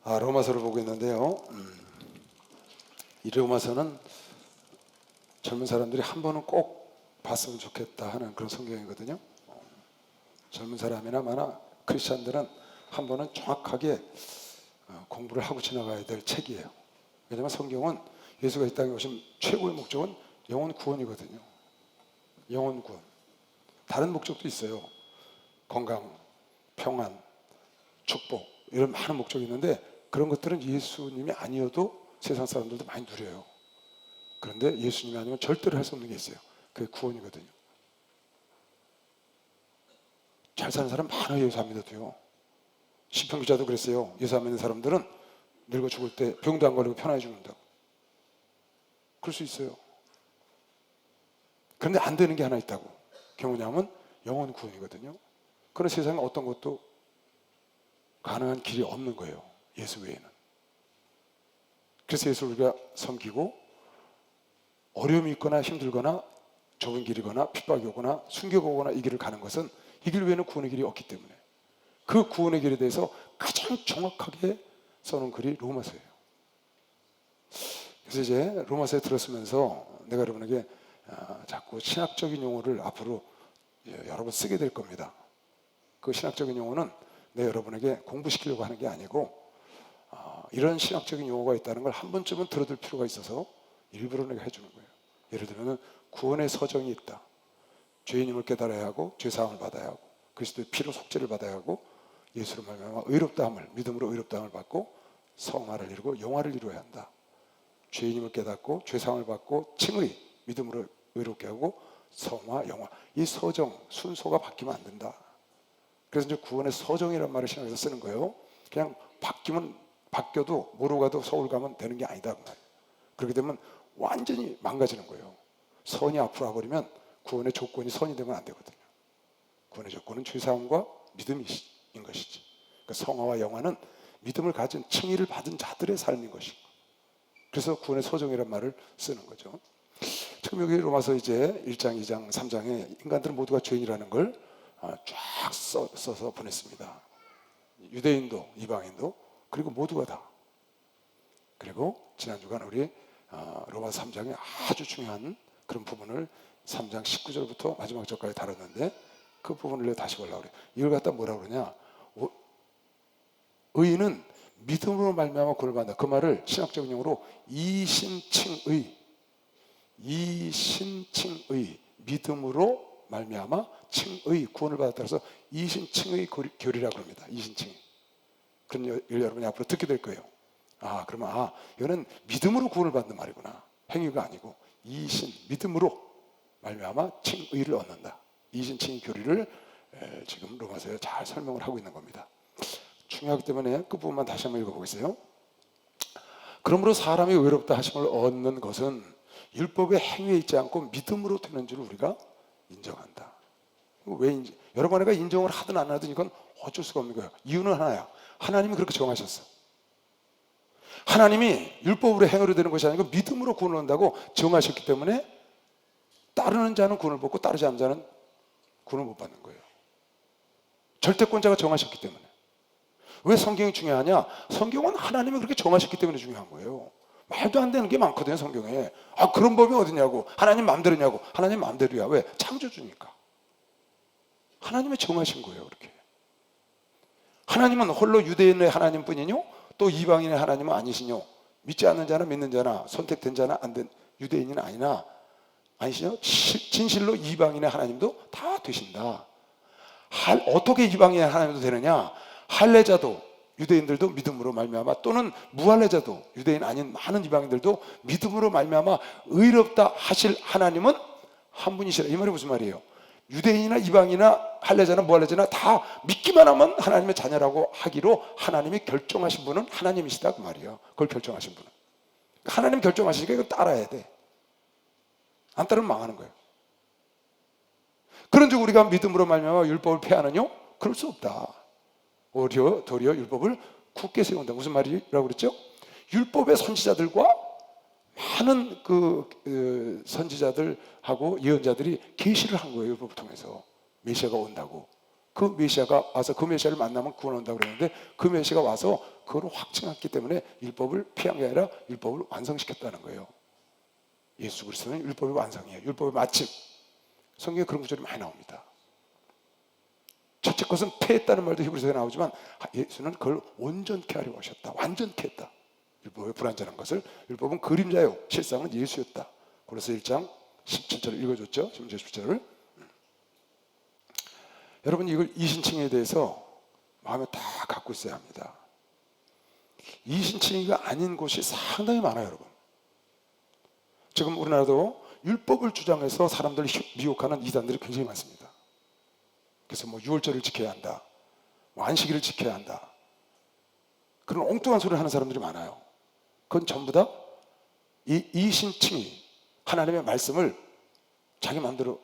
로마서를 보고 있는데요. 이 로마서는 젊은 사람들이 한 번은 꼭 봤으면 좋겠다 하는 그런 성경이거든요. 젊은 사람이나 마나 크리스찬들은 한 번은 정확하게 공부를 하고 지나가야 될 책이에요. 왜냐하면 성경은 예수가 이 땅에 오신 최고의 목적은 영혼 구원이거든요. 영혼 구원. 다른 목적도 있어요. 건강, 평안, 축복 이런 많은 목적이 있는데 그런 것들은 예수님이 아니어도 세상 사람들도 많이 누려요. 그런데 예수님이 아니면 절대로 할 수 없는 게 있어요. 그게 구원이거든요. 잘 사는 사람 많아요. 예수 안 믿어도요. 시편 기자도 그랬어요. 예수 안 믿는 사람들은 늙어 죽을 때 병도 안 걸리고 편하게 죽는다고. 그럴 수 있어요. 그런데 안 되는 게 하나 있다고. 그게 뭐냐면 영혼 구원이거든요. 그런 세상에 어떤 것도 가능한 길이 없는 거예요. 예수 외에는. 그래서 예수를 우리가 섬기고 어려움이 있거나 힘들거나 좁은 길이거나 핍박이 오거나 숨겨보거나 이 길을 가는 것은 이 길 외에는 구원의 길이 없기 때문에 그 구원의 길에 대해서 가장 정확하게 써놓은 글이 로마서예요. 그래서 이제 로마서에 들었으면서 내가 여러분에게 자꾸 신학적인 용어를 앞으로 여러 번 쓰게 될 겁니다. 그 신학적인 용어는 여러분에게 공부시키려고 하는 게 아니고 이런 신학적인 용어가 있다는 걸 한 번쯤은 들어둘 필요가 있어서 일부러 내가 해주는 거예요. 예를 들면 구원의 서정이 있다. 죄인임을 깨달아야 하고 죄사함을 받아야 하고 그리스도의 피로 속죄를 받아야 하고 예수로 말미암아 의롭다함을 믿음으로 의롭다함을 받고 성화를 이루고 영화를 이루어야 한다. 죄인임을 깨닫고 죄사함을 받고 칭의 믿음으로 의롭게 하고 성화 영화 이 서정 순서가 바뀌면 안 된다. 그래서 이제 구원의 서정이라는 말을 신학에서 쓰는 거예요. 그냥 바뀌어도 모르고 가도 서울 가면 되는 게 아니다 그 말이에요. 그렇게 되면 완전히 망가지는 거예요. 선이 앞으로 와버리면 구원의 조건이 선이 되면 안 되거든요. 구원의 조건은 죄사함과 믿음인 것이지. 그러니까 성화와 영화는 믿음을 가진 칭의를 받은 자들의 삶인 것이고. 그래서 구원의 서정이라는 말을 쓰는 거죠. 지금 여기 로마서 이제 1장, 2장, 3장에 인간들은 모두가 죄인이라는 걸 쫙 써서 보냈습니다. 유대인도 이방인도 그리고 모두가 다. 그리고 지난 주간 우리 로마서 3장에 아주 중요한 그런 부분을 3장 19절부터 마지막 절까지 다뤘는데 그 부분을 다시 보려고 그래요. 이걸 갖다 뭐라고 그러냐. 의인은 믿음으로 말미암아 구원을 받는다. 그 말을 신학적인 용어로 이신칭의 믿음으로 말미암아 칭의 구원을 받았다서 이신칭의 교리라고 합니다. 이신칭. 그럼 여러분이 앞으로 듣게 될 거예요. 그러면 이거는 믿음으로 구원을 받는 말이구나. 행위가 아니고 이신 믿음으로 말미암아 칭의를 얻는다. 이신칭의 교리를 지금 로마서에 잘 설명을 하고 있는 겁니다. 중요하기 때문에 그 부분만 다시 한번 읽어보겠어요. 그러므로 사람이 의롭다 하심을 얻는 것은 율법의 행위에 있지 않고 믿음으로 되는 줄 우리가 인정한다. 여러분 내가 인정을 하든 안 하든 이건 어쩔 수가 없는 거예요. 이유는 하나야. 하나님이 그렇게 정하셨어. 하나님이 율법으로 행위로 되는 것이 아니고 믿음으로 구원을 얻는다고 정하셨기 때문에 따르는 자는 구원을 받고 따르지 않는 자는 구원을 못 받는 거예요. 절대권자가 정하셨기 때문에. 왜 성경이 중요하냐? 성경은 하나님이 그렇게 정하셨기 때문에 중요한 거예요. 말도 안 되는 게 많거든요, 성경에. 그런 법이 어디냐고. 하나님 마음대로냐고. 하나님 마음대로야. 왜? 창조주니까. 하나님이 정하신 거예요, 그렇게. 하나님은 홀로 유대인의 하나님뿐이뇨? 또 이방인의 하나님은 아니시뇨? 믿지 않는 자나 믿는 자나 선택된 자나 안 된 유대인은 아니시뇨? 진실로 이방인의 하나님도 다 되신다. 어떻게 이방인의 하나님도 되느냐? 할례자도 유대인들도 믿음으로 말미암아 또는 무할례자도 유대인 아닌 많은 이방인들도 믿음으로 말미암아 의롭다 하실 하나님은 한 분이시라. 이 말이 무슨 말이에요? 유대인이나 이방인이나 할례자나 무할례자나 다 믿기만 하면 하나님의 자녀라고 하기로 하나님이 결정하신 분은 하나님이시다 그 말이에요. 그걸 결정하신 분은. 하나님 결정하시니까 이거 따라야 돼. 안 따르면 망하는 거예요. 그런즉 우리가 믿음으로 말미암아 율법을 폐하느뇨? 그럴 수 없다. 도리어 율법을 굳게 세운다. 무슨 말이라고 그랬죠? 율법의 선지자들과 많은 선지자들하고 예언자들이 계시를 한 거예요. 율법을 통해서 메시아가 온다고. 그 메시아가 와서 그 메시아를 만나면 구원한다고 그랬는데 그 메시아가 와서 그걸 확증했기 때문에 율법을 피한 게 아니라 율법을 완성시켰다는 거예요. 예수 그리스도는 율법의 완성이에요. 율법의 마침. 성경에 그런 구절이 많이 나옵니다. 첫째 것은 폐했다는 말도 히브리서에 나오지만 예수는 그걸 온전케 하려고 하셨다. 완전케 했다. 율법의 불완전한 것을. 율법은 그림자요, 실상은 예수였다. 그래서 1장 17절을 읽어줬죠. 17절을. 여러분, 이걸 이신칭의에 대해서 마음에 다 갖고 있어야 합니다. 이신칭의가 아닌 곳이 상당히 많아요, 여러분. 지금 우리나라도 율법을 주장해서 사람들을 미혹하는 이단들이 굉장히 많습니다. 그래서 뭐 6월절을 지켜야 한다, 뭐 안식일을 지켜야 한다, 그런 엉뚱한 소리를 하는 사람들이 많아요. 그건 전부 다 이 이신칭의, 하나님의 말씀을 자기 마음대로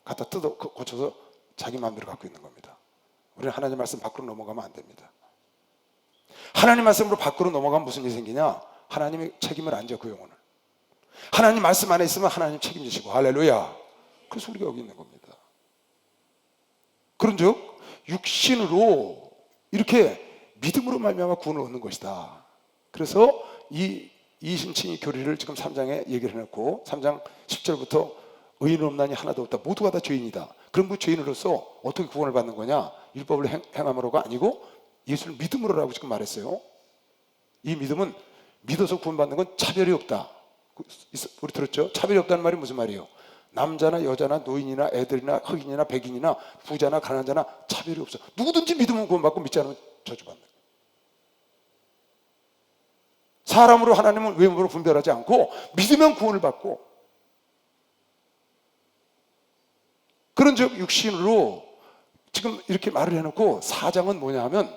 갖다 뜯어 고쳐서 자기 마음대로 갖고 있는 겁니다. 우리는 하나님 말씀 밖으로 넘어가면 안 됩니다. 하나님 말씀으로 밖으로 넘어가면 무슨 일이 생기냐? 하나님이 책임을 안 져, 그 영혼을. 하나님 말씀 안에 있으면 하나님 책임지시고, 할렐루야. 그래서 우리가 여기 있는 겁니다. 그런즉 육신으로 이렇게 믿음으로 말미암아 구원을 얻는 것이다. 그래서 이 이신칭의 교리를 지금 3장에 얘기를 해놓고 3장 10절부터 의인 없나니 하나도 없다. 모두가 다 죄인이다. 그럼 그 죄인으로서 어떻게 구원을 받는 거냐? 율법을 행함으로가 아니고 예수를 믿음으로라고 지금 말했어요. 이 믿음은 믿어서 구원받는 건 차별이 없다. 우리 들었죠? 차별이 없다는 말이 무슨 말이에요? 남자나 여자나 노인이나 애들이나 흑인이나 백인이나 부자나 가난한 자나 차별이 없어. 누구든지 믿으면 구원받고 믿지 않으면 저주받는 거예요. 사람으로 하나님은 외모로 분별하지 않고 믿으면 구원을 받고, 그런즉 육신으로 지금 이렇게 말을 해놓고 4장은 뭐냐 하면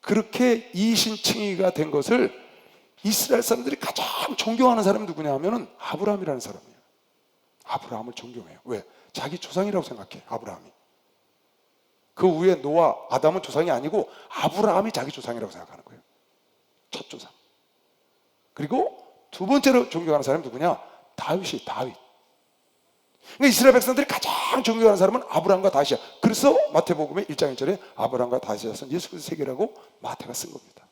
그렇게 이신칭의가 된 것을 이스라엘 사람들이 가장 존경하는 사람이 누구냐 하면 아브라함이라는 사람이에요. 아브라함을 존경해요. 왜? 자기 조상이라고 생각해, 아브라함이. 그 위에 노아, 아담은 조상이 아니고 아브라함이 자기 조상이라고 생각하는 거예요. 첫 조상. 그리고 두 번째로 존경하는 사람이 누구냐? 다윗이, 다윗. 그러니까 이스라엘 백성들이 가장 존경하는 사람은 아브라함과 다윗이야. 그래서 마태복음의 1장 1절에 아브라함과 다윗이 쓴 예수 그리스도 세계라고 마태가 쓴 겁니다.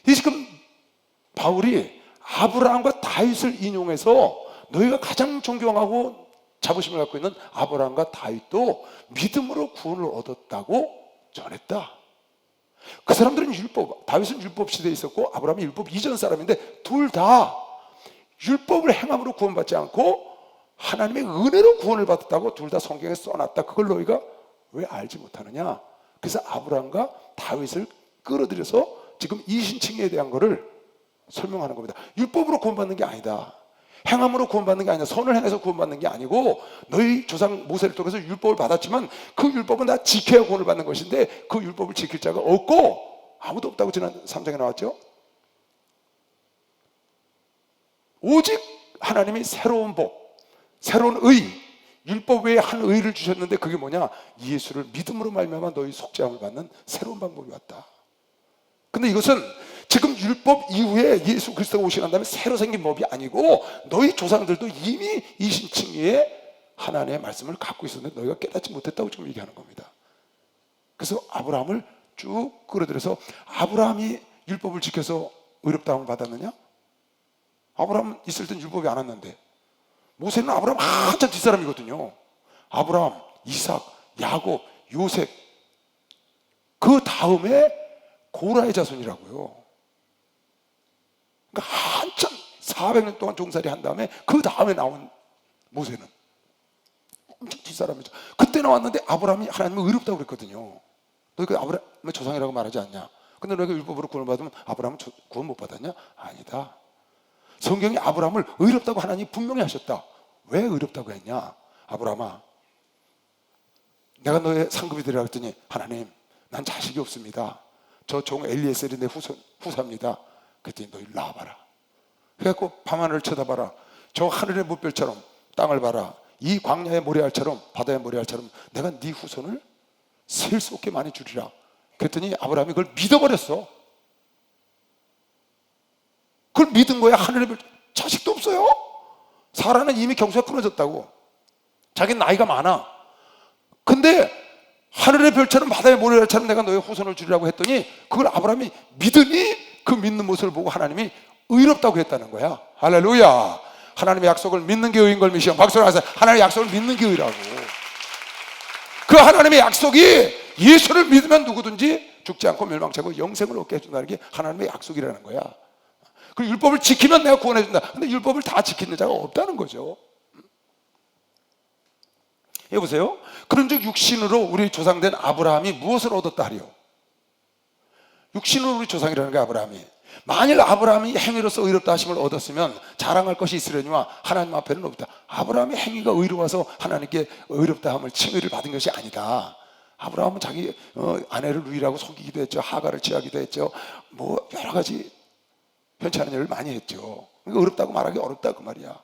이 지금 바울이 아브라함과 다윗을 인용해서 너희가 가장 존경하고 자부심을 갖고 있는 아브라함과 다윗도 믿음으로 구원을 얻었다고 전했다. 그 사람들은 율법, 다윗은 율법 시대에 있었고 아브라함이 율법 이전 사람인데 둘 다 율법을 행함으로 구원받지 않고 하나님의 은혜로 구원을 받았다고 둘 다 성경에 써놨다. 그걸 너희가 왜 알지 못하느냐? 그래서 아브라함과 다윗을 끌어들여서 지금 이신칭의에 대한 거를 설명하는 겁니다. 율법으로 구원받는 게 아니다. 행함으로 구원받는 게 아니라 선을 행해서 구원받는 게 아니고 너희 조상 모세를 통해서 율법을 받았지만 그 율법은 다 지켜야 구원을 받는 것인데 그 율법을 지킬 자가 없고 아무도 없다고 지난 3장에 나왔죠. 오직 하나님이 새로운 복, 새로운 의, 율법 외에 한 의를 주셨는데 그게 뭐냐? 예수를 믿음으로 말미암아 너희 속죄함을 받는 새로운 방법이 왔다. 근데 이것은 지금 율법 이후에 예수 그리스도가 오시고 난 다음에 새로 생긴 법이 아니고 너희 조상들도 이미 이신칭의에 하나님의 말씀을 갖고 있었는데 너희가 깨닫지 못했다고 지금 얘기하는 겁니다. 그래서 아브라함을 쭉 끌어들여서 아브라함이 율법을 지켜서 의롭다함을 받았느냐? 아브라함 있을 땐 율법이 안 왔는데 모세는 아브라함 한참 뒷사람이거든요. 아브라함, 이삭, 야곱, 요셉 그 다음에 고라의 자손이라고요. 그러니까 한참 400년 동안 종살이 한 다음에 그 다음에 나온 모세는 엄청 뒷사람이죠. 그때 나왔는데 아브라함이 하나님을 의롭다고 그랬거든요. 너희가 아브라함의 조상이라고 말하지 않냐? 근데 너희가 율법으로 구원을 받으면 아브라함은 구원 못 받았냐? 아니다. 성경이 아브라함을 의롭다고 하나님이 분명히 하셨다. 왜 의롭다고 했냐? 아브라함아, 내가 너의 상급이 되리라 했더니 하나님, 난 자식이 없습니다. 저 종 엘리에셀이 내 후사입니다. 그랬더니 너 일로 나와봐라. 그래갖고 밤하늘을 쳐다봐라. 저 하늘의 무별처럼 땅을 봐라. 이 광야의 모래알처럼 바다의 모래알처럼 내가 네 후손을 셀 수 없게 많이 주리라. 그랬더니 아브라함이 그걸 믿어버렸어. 그걸 믿은 거야. 하늘의 별 자식도 없어요. 사라는 이미 경수가 끊어졌다고. 자기는 나이가 많아. 근데 하늘의 별처럼 바다의 모래처럼 내가 너의 후손을 주리라고 했더니 그걸 아브라함이 믿으니 그 믿는 모습을 보고 하나님이 의롭다고 했다는 거야. 할렐루야. 하나님의 약속을 믿는 게 의인 걸 믿으시오. 박수를 하세요. 하나님의 약속을 믿는 게 의라고. 그 하나님의 약속이 예수를 믿으면 누구든지 죽지 않고 멸망치 않고 영생을 얻게 해준다는 게 하나님의 약속이라는 거야. 그 율법을 지키면 내가 구원해 준다. 근데 율법을 다 지키는 자가 없다는 거죠. 여보세요? 그런즉 육신으로 우리 조상된 아브라함이 무엇을 얻었다 하리요? 육신으로 우리 조상이라는 게 아브라함이. 만일 아브라함이 행위로서 의롭다 하심을 얻었으면 자랑할 것이 있으려니와 하나님 앞에는 없다. 아브라함이 행위가 의로워서 하나님께 의롭다 함을 칭의를 받은 것이 아니다. 아브라함은 자기 아내를 누이라고 속이기도 했죠. 하가를 취하기도 했죠. 뭐 여러 가지 편치 않은 일을 많이 했죠. 그러니까 어렵다고 말하기 어렵다 그 말이야.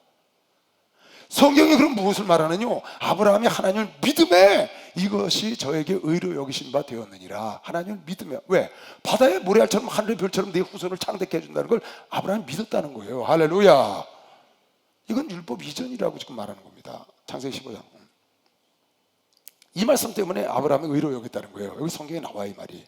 성경이 그럼 무엇을 말하느냐? 아브라함이 하나님을 믿음에 이것이 저에게 의로 여기신 바 되었느니라. 하나님을 믿으며. 왜? 바다의 모래알처럼 하늘의 별처럼 내 후손을 창대케 해준다는 걸 아브라함이 믿었다는 거예요. 할렐루야. 이건 율법 이전이라고 지금 말하는 겁니다. 창세기 15장. 이 말씀 때문에 아브라함이 의로 여겼다는 거예요. 여기 성경에 나와 이 말이.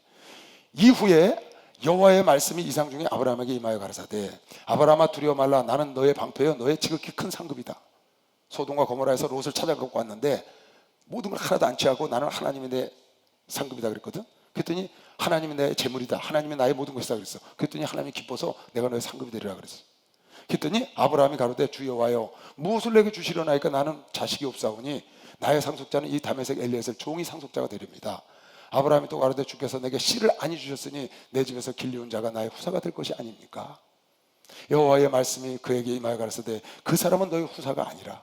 이후에 여호와의 말씀이 이상 중에 아브라함에게 임하여 가라사대 아브라함아 두려워 말라. 나는 너의 방패여 너의 지극히 큰 상급이다. 소돔과 고모라에서 롯을 찾아갖고 왔는데 모든 걸 하나도 안 취하고 나는 하나님이 내 상급이다 그랬거든. 그랬더니 하나님이 내 재물이다. 하나님이 나의 모든 것이다 그랬어. 그랬더니 하나님이 기뻐서 내가 너의 상급이 되리라 그랬어. 그랬더니 아브라함이 가로되 주 여호와여 무엇을 내게 주시려나이까 나는 자식이 없사오니 나의 상속자는 이 다메섹 엘리에셀 종이 상속자가 되렵니다. 아브라함이 또 가로되 주께서 내게 씨를 아니 주셨으니 내 집에서 길리온 자가 나의 후사가 될 것이 아닙니까? 여호와의 말씀이 그에게 임하여 가라사대 그 사람은 너의 후사가 아니라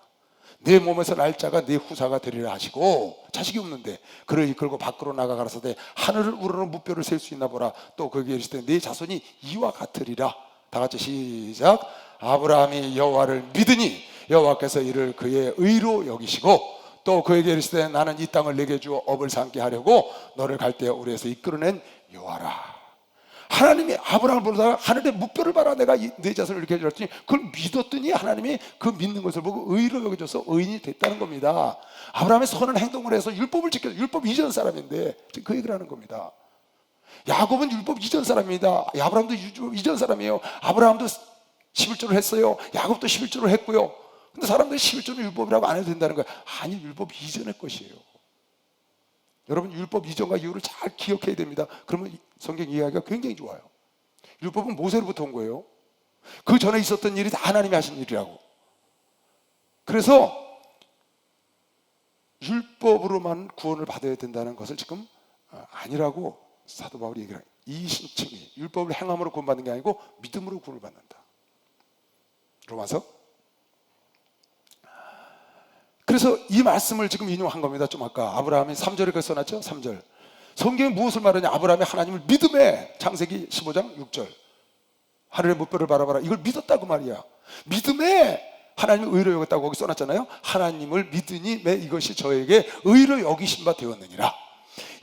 내 몸에서 날 자가 내 후사가 되리라 하시고 자식이 없는데 그를 이끌고 밖으로 나가 가라사대 하늘을 우러러 무뼈를 셀 수 있나 보라. 또 거기에 이르시되 내 자손이 이와 같으리라. 다 같이 시작. 아브라함이 여호와를 믿으니 여호와께서 이를 그의 의로 여기시고 또 그에게 이르시되 나는 이 땅을 내게 주어 업을 삼게 하려고 너를 갈대아 우르에서 이끌어낸 여호와라. 하나님이 아브라함을 부르다가 하늘의 무뼈를 봐라 내가 네 자손을 이렇게 해주었더니 그걸 믿었더니 하나님이 그 믿는 것을 보고 의로 여겨줘서 의인이 됐다는 겁니다. 아브라함이 선한 행동을 해서 율법을 지켜서 율법 이전 사람인데 그 얘기를 하는 겁니다. 야곱은 율법 이전 사람입니다. 아브라함도 율법 이전 사람이에요. 아브라함도 11조를 했어요. 야곱도 11조를 했고요. 근데 사람들이 11조는 율법이라고 안 해도 된다는 거예요. 아니 율법 이전의 것이에요. 여러분 율법 이전과 이후를 잘 기억해야 됩니다. 그러면 성경 이야기가 굉장히 좋아요. 율법은 모세로부터 온 거예요. 그 전에 있었던 일이 다 하나님이 하신 일이라고. 그래서 율법으로만 구원을 받아야 된다는 것을 지금 아니라고 사도 바울이 얘기를 해요. 이신칭이 율법을 행함으로 구원받는 게 아니고 믿음으로 구원을 받는다. 로마서. 그래서 이 말씀을 지금 인용한 겁니다. 좀 아까 아브라함이 3절에 그렇게 써놨죠. 3절. 성경이 무엇을 말하냐? 아브라함이 하나님을 믿음에 창세기 15장 6절 하늘의 무뼈를 바라봐라. 이걸 믿었다고 말이야. 믿음에 하나님을 의로 여겼다고 거기 써놨잖아요. 하나님을 믿으니 매 이것이 저에게 의로 여기신 바 되었느니라.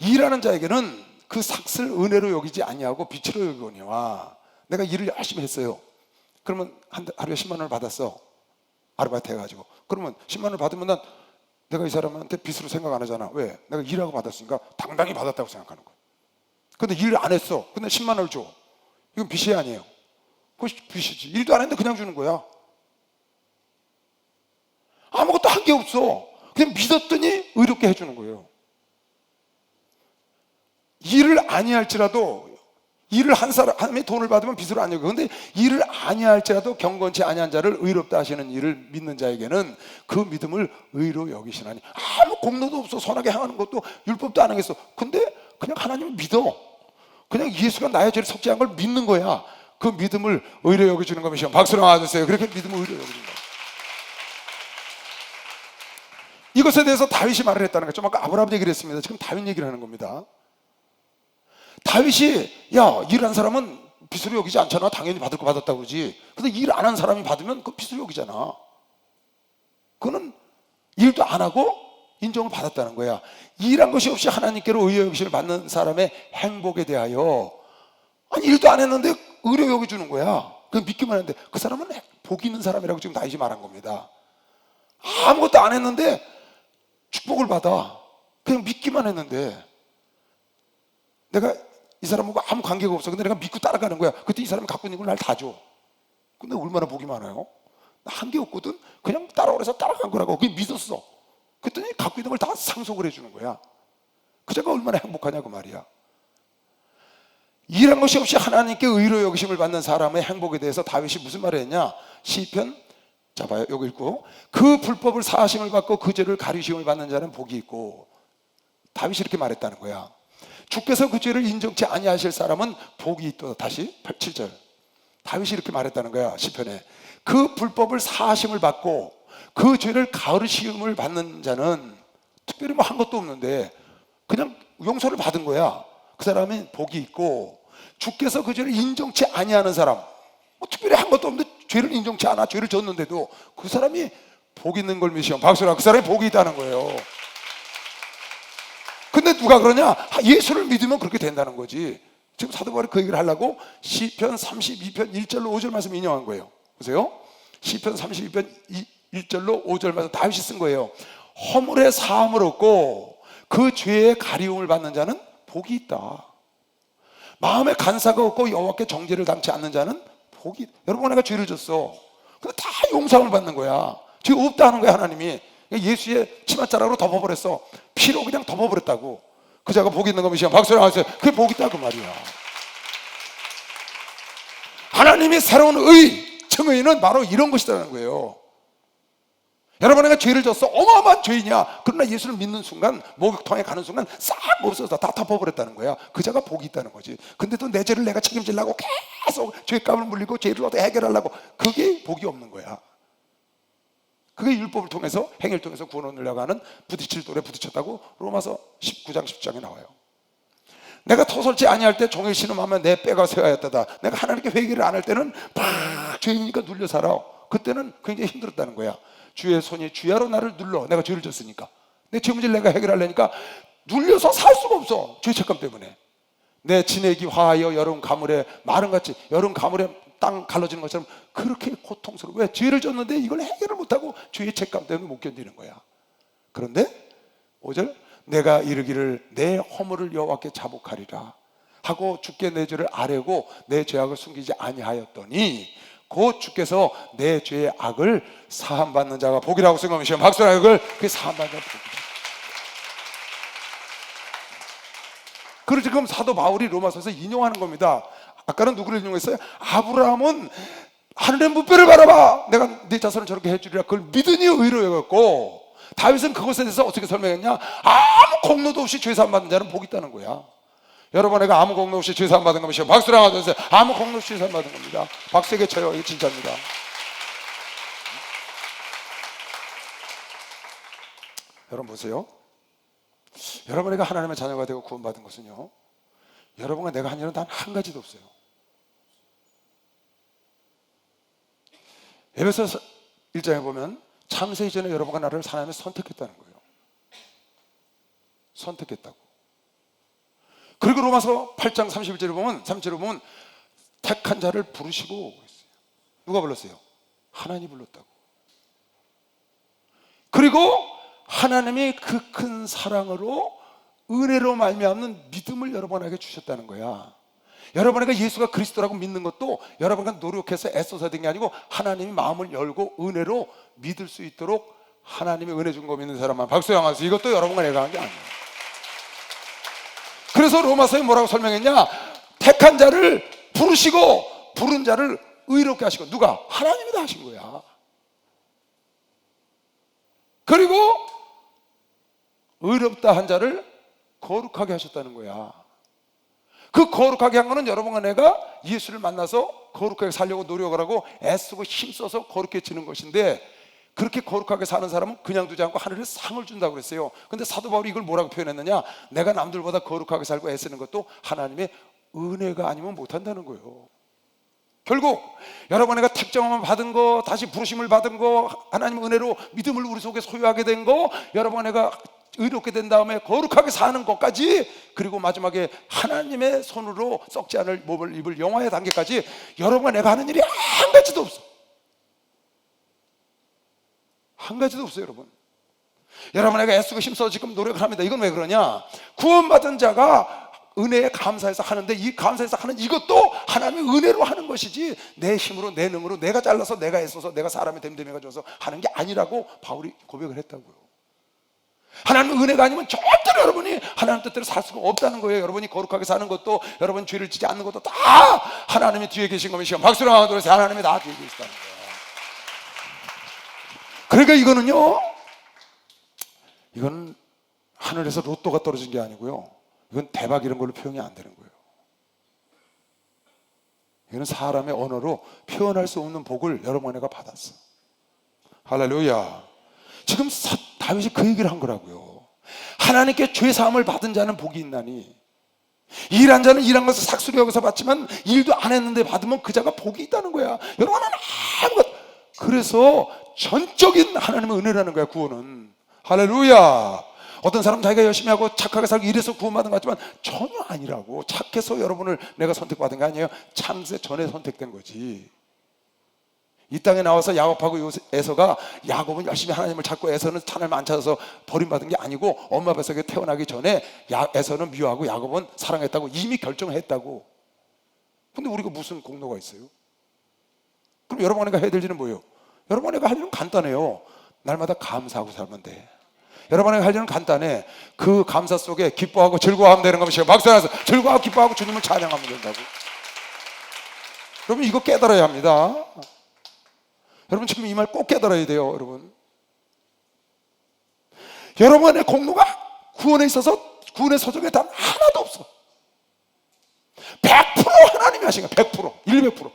일하는 자에게는 그 삭슬 은혜로 여기지 아니하고 빛으로 여기거니와. 내가 일을 열심히 했어요. 그러면 하루에 10만 원을 받았어. 아르바이트 해가지고. 그러면 10만 원을 받으면 내가 이 사람한테 빚으로 생각 안 하잖아. 왜? 내가 일하고 받았으니까 당당히 받았다고 생각하는 거야. 근데 일을 안 했어. 근데 10만 원을 줘. 이건 빚이 아니에요. 그것이 빚이지. 일도 안 했는데 그냥 주는 거야. 아무것도 한 게 없어. 그냥 믿었더니 의롭게 해주는 거예요. 일을 아니할지라도 일을 한 사람이 돈을 받으면 빚으로 안 여겨. 근데 일을 아니할지라도 경건치 아니한 자를 의롭다 하시는 일을 믿는 자에게는 그 믿음을 의로 여기시나니. 아무 공로도 없어. 선하게 행하는 것도 율법도 안 하겠어. 근데 그냥 하나님을 믿어. 그냥 예수가 나의 죄를 속죄한 걸 믿는 거야. 그 믿음을 의로 여겨주는 것이요. 박수로 맞으세요. 그렇게 믿음을 의로 여겨주는 거야. 이것에 대해서 다윗이 말을 했다는 거죠. 아까 아브라함 얘기를 했습니다. 지금 다윗 얘기를 하는 겁니다. 다윗이 야 일한 사람은 빚으로 여기지 않잖아. 당연히 받을 거 받았다고 그러지. 근데 일 안 한 사람이 받으면 그 빚으로 여기잖아. 그거는 일도 안 하고 인정을 받았다는 거야. 일한 것이 없이 하나님께로 의로 여기심을 받는 사람의 행복에 대하여 아니 일도 안 했는데 의로 여겨주는 거야. 그냥 믿기만 했는데 그 사람은 복 있는 사람이라고 지금 다윗이 말한 겁니다. 아무것도 안 했는데 축복을 받아. 그냥 믿기만 했는데 내가 이 사람하고 아무 관계가 없어. 근데 내가 믿고 따라가는 거야. 그때 이 사람이 갖고 있는 걸 날 다 줘. 근데 얼마나 복이 많아요? 나 한 게 없거든. 그냥 따라오래서 따라간 거라고. 그게 믿었어. 그랬더니 갖고 있는 걸 다 상속을 해주는 거야. 그자가 얼마나 행복하냐고 말이야. 일한 것이 없이 하나님께 의로 여기심을 받는 사람의 행복에 대해서 다윗이 무슨 말을 했냐? 시편, 자 봐요, 여기 읽고, 그 불법을 사하심을 받고 그 죄를 가리심을 받는 자는 복이 있고, 다윗이 이렇게 말했다는 거야. 주께서 그 죄를 인정치 아니하실 사람은 복이 있다. 다시 7절 다윗이 이렇게 말했다는 거야. 시편에 그 불법을 사하심을 받고 그 죄를 가르심을 받는 자는, 특별히 뭐 한 것도 없는데 그냥 용서를 받은 거야. 그 사람은 복이 있고, 주께서 그 죄를 인정치 아니하는 사람, 뭐 특별히 한 것도 없는데 죄를 인정치 않아. 죄를 졌는데도 그 사람이 복 있는 걸 믿으시면 박수라. 그 사람이 복이 있다는 거예요. 근데 누가 그러냐? 예수를 믿으면 그렇게 된다는 거지. 지금 사도 바울이 그 얘기를 하려고 시편 32편 1절로 5절 말씀 인용한 거예요. 보세요. 시편 32편 1절로 5절 말씀 다윗이 쓴 거예요. 허물의 사함을 얻고 그 죄의 가리움을 받는 자는 복이 있다. 마음에 간사가 없고 여호와께 정죄를 당치 않는 자는 복이 있다. 여러분, 내가 죄를 졌어. 근데 다 용서를 받는 거야. 죄 없다 하는 거야. 하나님이 예수의 치맛자락으로 덮어버렸어. 피로 그냥 덮어버렸다고. 그 자가 복이 있는 거면 박수를 하세요. 그게 복이 있다고 말이야. 하나님이 새로운 의, 정의는 바로 이런 것이라는 거예요. 여러분, 내가 죄를 졌어. 어마어마한 죄이냐? 그러나 예수를 믿는 순간, 목욕탕에 가는 순간 싹 없어서 다 덮어버렸다는 거야. 그 자가 복이 있다는 거지. 근데 또 내 죄를 내가 책임지려고 계속 죄값을 물리고 죄를 어떻게 해결하려고, 그게 복이 없는 거야. 그게 율법을 통해서, 행위를 통해서 구원 얻으려고 하는 부딪힐 돌에 부딪혔다고 로마서 19장 10장에 나와요. 내가 토설지 아니할 때 종의 신음하면 내 뼈가 쇠하였다다. 내가 하나님께 회개를 안 할 때는 막 죄이니까 눌려 살아. 그때는 굉장히 힘들었다는 거야. 주의 손이 주야로 나를 눌러. 내가 죄를 졌으니까. 내 죄 문제를 내가 해결하려니까 눌려서 살 수가 없어. 죄 책감 때문에. 내 진액이 화하여 여름 가물에, 마른같이 여름 가물에 땅 갈라지는 것처럼 그렇게 고통스러워. 왜? 죄를 졌는데 이걸 해결을 못하고 죄의 책감 때문에 못 견디는 거야. 그런데 5절 내가 이르기를 내 허물을 여호와께 자복하리라 하고 주께 내 죄를 아뢰고 내 죄악을 숨기지 아니하였더니 곧 주께서 내 죄의 악을 사함받는 자가 복이라고 생각하시면 박수라. 그걸 그게 사함받는 자가 복이다. 그래서 지금 사도 바울이 로마서에서 인용하는 겁니다. 아까는 누구를 인용했어요? 아브라함은 하늘의 무뼈를 바라봐. 내가 네 자손을 저렇게 해주리라. 그걸 믿으니 의로 여겼고, 다윗은 그것에 대해서 어떻게 설명했냐? 아무 공로도 없이 죄 사함 받는 자는 복이 있다는 거야. 여러분, 내가 아무 공로 없이 죄 사함 받은 거면 박수랑 하셔서 아무 공로 없이 죄 사함 받은 겁니다. 박수에게 쳐요. 이게 진짜입니다. 여러분 보세요. 여러분에게 하나님의 자녀가 되고 구원받은 것은요, 여러분과 내가 한 일은 단 한 가지도 없어요. 에베소서 1장에 보면 창세 이전에 여러분과 나를 하나님이 선택했다는 거예요. 선택했다고. 그리고 로마서 8장 31절에 보면, 3절에 보면 택한 자를 부르시고 했어요. 누가 불렀어요? 하나님이 불렀다고. 그리고 하나님이 그 큰 사랑으로 은혜로 말미암는 믿음을 여러분에게 주셨다는 거야. 여러분에게 예수가 그리스도라고 믿는 것도 여러분가 노력해서 애써서 된 게 아니고 하나님이 마음을 열고 은혜로 믿을 수 있도록 하나님이 은혜 준 거 믿는 사람만 박수 향하세요. 이것도 여러분과 내가 한 게 아니에요. 그래서 로마서에 뭐라고 설명했냐? 택한 자를 부르시고 부른 자를 의롭게 하시고. 누가? 하나님이 다 하신 거야. 그리고 의롭다 한 자를 거룩하게 하셨다는 거야. 그 거룩하게 한 거는 여러분과 내가 예수를 만나서 거룩하게 살려고 노력을 하고 애쓰고 힘써서 거룩해지는 것인데, 그렇게 거룩하게 사는 사람은 그냥 두지 않고 하늘에 상을 준다고 그랬어요. 근데 사도 바울이 이걸 뭐라고 표현했느냐? 내가 남들보다 거룩하게 살고 애쓰는 것도 하나님의 은혜가 아니면 못한다는 거예요. 결국 여러분에게 택정을 받은 거, 다시 부르심을 받은 거, 하나님의 은혜로 믿음을 우리 속에 소유하게 된 거, 여러분에게 의롭게 된 다음에 거룩하게 사는 것까지, 그리고 마지막에 하나님의 손으로 썩지 않을 몸을 입을 영화의 단계까지 여러분과 내가 하는 일이 한 가지도 없어. 한 가지도 없어요, 여러분. 여러분, 내가 애쓰고 힘써 지금 노력을 합니다. 이건 왜 그러냐? 구원받은 자가 은혜에 감사해서 하는데, 이 감사해서 하는 이것도 하나님의 은혜로 하는 것이지 내 힘으로, 내 능으로, 내가 잘라서, 내가 애써서, 내가 사람의 됨됨이가 줘서 하는 게 아니라고 바울이 고백을 했다고요. 하나님의 은혜가 아니면 절대로 여러분이 하나님 뜻대로 살 수가 없다는 거예요. 여러분이 거룩하게 사는 것도, 여러분 죄를 지지 않는 것도 다 하나님이 뒤에 계신 겁니다. 박수로 하도록 해서 하나님이 다 뒤에 계시다는 거예요. 그러니까 이건 하늘에서 로또가 떨어진 게 아니고요, 이건 대박 이런 걸로 표현이 안 되는 거예요. 이거는 사람의 언어로 표현할 수 없는 복을 여러분에게 받았어. 할렐루야. 지금 다윗이 그 얘기를 한 거라고요. 하나님께 죄사함을 받은 자는 복이 있나니, 일한 자는 일한 것을 삭수로 여기서 받지만 일도 안 했는데 받으면 그 자가 복이 있다는 거야. 여러분은 그래서 전적인 하나님의 은혜라는 거야, 구원은. 할렐루야. 어떤 사람 자기가 열심히 하고 착하게 살고 이래서 구원받은 것 같지만 전혀 아니라고. 착해서 여러분을 내가 선택받은 게 아니에요. 창세 전에 선택된 거지. 이 땅에 나와서 야곱하고 에서가, 야곱은 열심히 하나님을 찾고 에서는 하나님 안 찾아서 버림받은 게 아니고, 엄마 뱃속에 태어나기 전에 에서는 미워하고 야곱은 사랑했다고 이미 결정을 했다고. 근데 우리가 무슨 공로가 있어요? 그럼 여러분에게 해야 될 일은 뭐예요? 여러분에게 할 일은 간단해요. 날마다 감사하고 살면 돼. 여러분에게 할 일은 간단해. 그 감사 속에 기뻐하고 즐거워하면 되는 것이에요. 박수 나서 즐거워하고 기뻐하고 주님을 찬양하면 된다고. 여러분, 이거 깨달아야 합니다. 여러분, 지금 이 말 꼭 깨달아야 돼요. 여러분의 공로가 구원에 있어서, 구원의 서적에 단 하나도 없어. 100% 하나님이 하신 거야. 100%, 100%.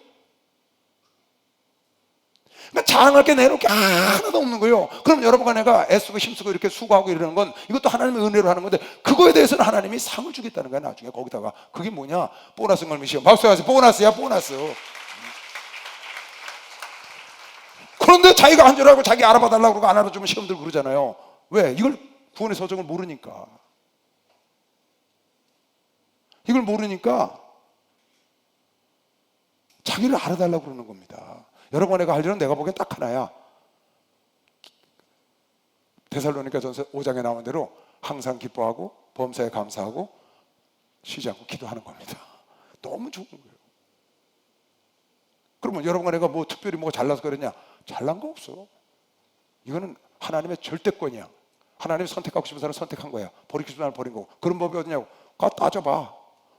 그러니까 자랑할 게 내놓을 게 하나도 없는 거예요. 그럼 여러분과 내가 애쓰고 힘쓰고 이렇게 수고하고 이러는 건, 이것도 하나님의 은혜로 하는 건데, 그거에 대해서는 하나님이 상을 주겠다는 거야, 나중에. 거기다가 그게 뭐냐? 보너스 걸미시오. 박수하세요. 보너스야, 보너스. 그런데 자기가 한 줄 알고 자기 알아봐 달라고 그러고 안 알아주면 시험 들고 그러잖아요. 왜? 이걸 구원의 서정을 모르니까. 이걸 모르니까 자기를 알아달라고 그러는 겁니다. 여러분, 내가 할 일은 내가 보기엔 딱 하나야. 데살로니가전서 5장에 나온 대로 항상 기뻐하고 범사에 감사하고 쉬지 않고 기도하는 겁니다. 너무 좋은 거예요. 그러면 여러분과 내가 뭐 특별히 뭐가 잘나서 그러냐? 잘난 거 없어. 이거는 하나님의 절대권이야. 하나님이 선택하고 싶은 사람을 선택한 거야. 버리고 싶은 사람을 버린 거고. 그런 법이 어디냐고. 가 따져봐.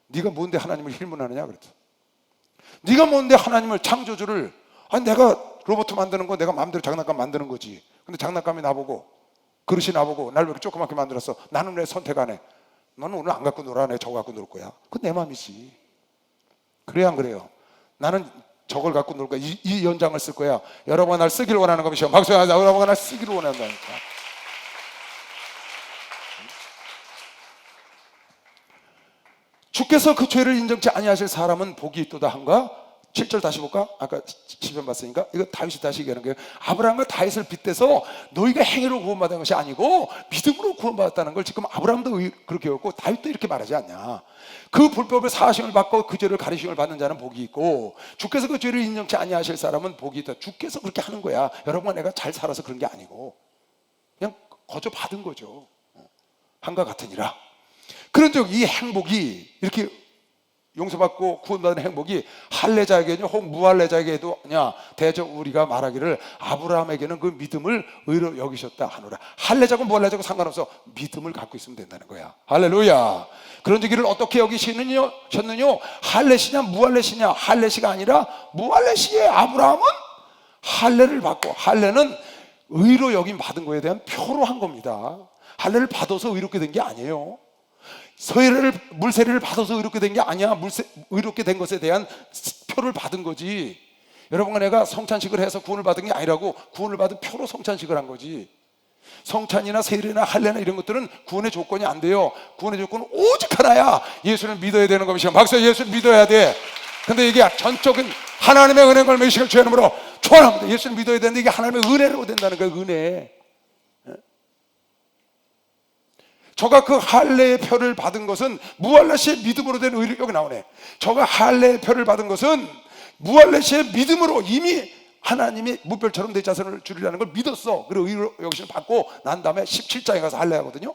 네가 뭔데 하나님을 힐문하느냐 그랬어. 네가 뭔데 하나님을, 창조주를. 아니, 내가 로봇 만드는 거 내가 마음대로 장난감 만드는 거지. 근데 장난감이 나보고, 그릇이 나보고 날 왜 이렇게 조그맣게 만들었어? 나는 왜 선택 안 해? 너는 오늘 안 갖고 놀아? 내가 저거 갖고 놀 거야. 그건 내 마음이지. 그래야 안 그래요? 나는 저걸 갖고 놀 거야. 이 연장을 쓸 거야. 여러분가 날 쓰기를 원하는 것이요. 박수하자. 여러분가 날 쓰기를 원한다니까. 주께서 그 죄를 인정치 아니하실 사람은 복이 있도다 한가? 7절 다시 볼까? 아까 10편 봤으니까 이거 다윗이 다시 얘기하는 거예요. 아브라함과 다윗을 빗대서 너희가 행위로 구원받은 것이 아니고 믿음으로 구원받았다는 걸 지금 아브라함도 그렇게 했고 다윗도 이렇게 말하지 않냐. 그 불법을 사하심을 받고 그 죄를 가리심을 받는 자는 복이 있고, 주께서 그 죄를 인정치 아니하실 사람은 복이 있다. 주께서 그렇게 하는 거야. 여러분과 내가 잘 살아서 그런 게 아니고 그냥 거저 받은 거죠. 한과 같으니라. 그런 적 이 행복이, 이렇게 용서받고 구원받은 행복이 할례자에게냐 혹 무할례자에게도냐, 대적 우리가 말하기를 아브라함에게는 그 믿음을 의로 여기셨다 하노라. 할례자고 무할례자고 상관없어. 믿음을 갖고 있으면 된다는 거야. 할렐루야. 그런 얘기를 어떻게 여기셨느냐? 할례시냐 무할례시냐? 할례시가 아니라 무할례시에 아브라함은 할례를 받고, 할례는 의로 여김 받은 거에 대한 표로 한 겁니다. 할례를 받아서 의롭게 된 게 아니에요. 물세례를 받아서 의롭게 된 게 아니야. 의롭게 된 것에 대한 표를 받은 거지. 여러분과 내가 성찬식을 해서 구원을 받은 게 아니라고, 구원을 받은 표로 성찬식을 한 거지. 성찬이나 세례나 할례나 이런 것들은 구원의 조건이 안 돼요. 구원의 조건은 오직 하나야. 예수를 믿어야 되는 것이야. 박수. 예수를 믿어야 돼. 근데 이게 전적인 하나님의 은혜 걸며 이 시간 주의 이름으로 축원합니다. 예수를 믿어야 되는데 이게 하나님의 은혜로 된다는 거예요. 은혜. 저가 그 할례의 표를 받은 것은 무할례시의 믿음으로 된 의를, 여기 나오네. 저가 할례의 표를 받은 것은 무할례시의 믿음으로, 이미 하나님이 무별처럼 내 자손을 주리라는 걸 믿었어. 그리고 의로 여기심을 받고 난 다음에 17장에 가서 할례하거든요.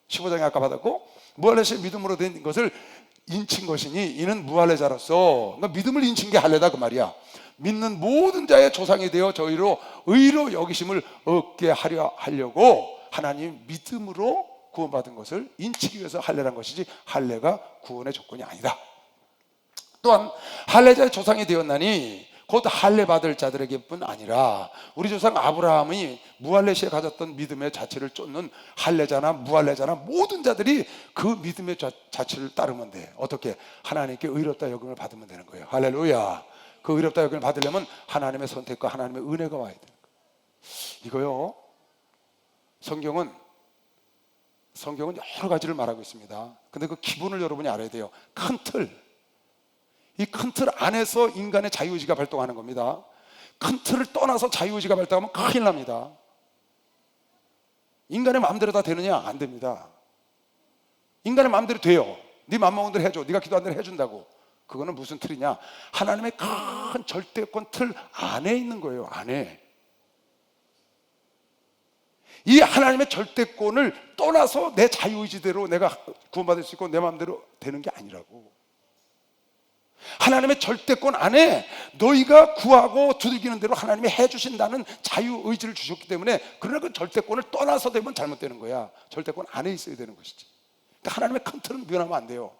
15장에 아까 받았고, 무할례시 믿음으로 된 것을 인친 것이니 이는 무할례자로서, 그러니까 믿음을 인친 게 할례다 그 말이야. 믿는 모든 자의 조상이 되어 저희로 의로 여기심을 얻게 하려고 하나님 믿음으로 구원받은 것을 인치기 위해서 할례란 것이지 할례가 구원의 조건이 아니다. 또한 할례자의 조상이 되었나니 곧 할례 받을 자들에게뿐 아니라 우리 조상 아브라함이 무할례 시에 가졌던 믿음의 자체를 쫓는 할례자나 무할례자나 모든 자들이 그 믿음의 자체를 따르면 돼. 어떻게? 하나님께 의롭다 여김을 받으면 되는 거예요. 할렐루야. 그 의롭다 여김을 받으려면 하나님의 선택과 하나님의 은혜가 와야 되는 거예요. 이거요, 성경은 여러 가지를 말하고 있습니다. 근데 그 기본을 여러분이 알아야 돼요. 큰 틀, 이 큰 틀 안에서 인간의 자유의지가 발동하는 겁니다. 큰 틀을 떠나서 자유의지가 발동하면 큰일 납니다. 인간의 마음대로 다 되느냐? 안 됩니다. 인간의 마음대로 돼요. 네 맘먹은 대로 해줘. 네가 기도한 대로 해준다고. 그거는 무슨 틀이냐? 하나님의 큰 절대권 틀 안에 있는 거예요. 안에. 이 하나님의 절대권을 떠나서 내 자유의지대로 내가 구원받을 수 있고 내 마음대로 되는 게 아니라고. 하나님의 절대권 안에 너희가 구하고 두들기는 대로 하나님이 해주신다는 자유의지를 주셨기 때문에, 그러나 그 절대권을 떠나서 되면 잘못되는 거야. 절대권 안에 있어야 되는 것이지. 그러니까 하나님의 큰 틀은 변하면 안 돼요.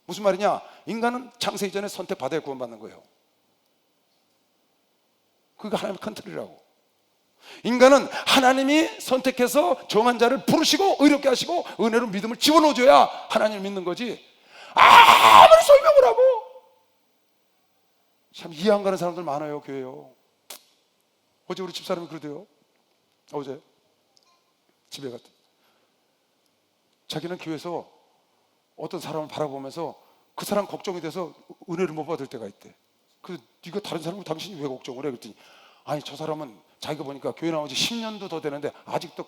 무슨 말이냐? 인간은 창세 이전에 선택받아야 구원받는 거예요. 그게 하나님의 큰 틀이라고. 인간은 하나님이 선택해서 정한 자를 부르시고 의롭게 하시고 은혜로 믿음을 집어넣어줘야 하나님을 믿는 거지, 아무리 설명을 하고. 참 이해 안 가는 사람들 많아요. 교회요. 어제 우리 집사람이 그러대요. 어제 집에 갔다, 자기는 교회에서 어떤 사람을 바라보면서 그 사람 걱정이 돼서 은혜를 못 받을 때가 있대. 그래서 네가 다른 사람을 당신이 왜 걱정을 해? 그랬더니 아니 저 사람은 자기가 보니까 교회 나온 지 10년도 더 되는데 아직도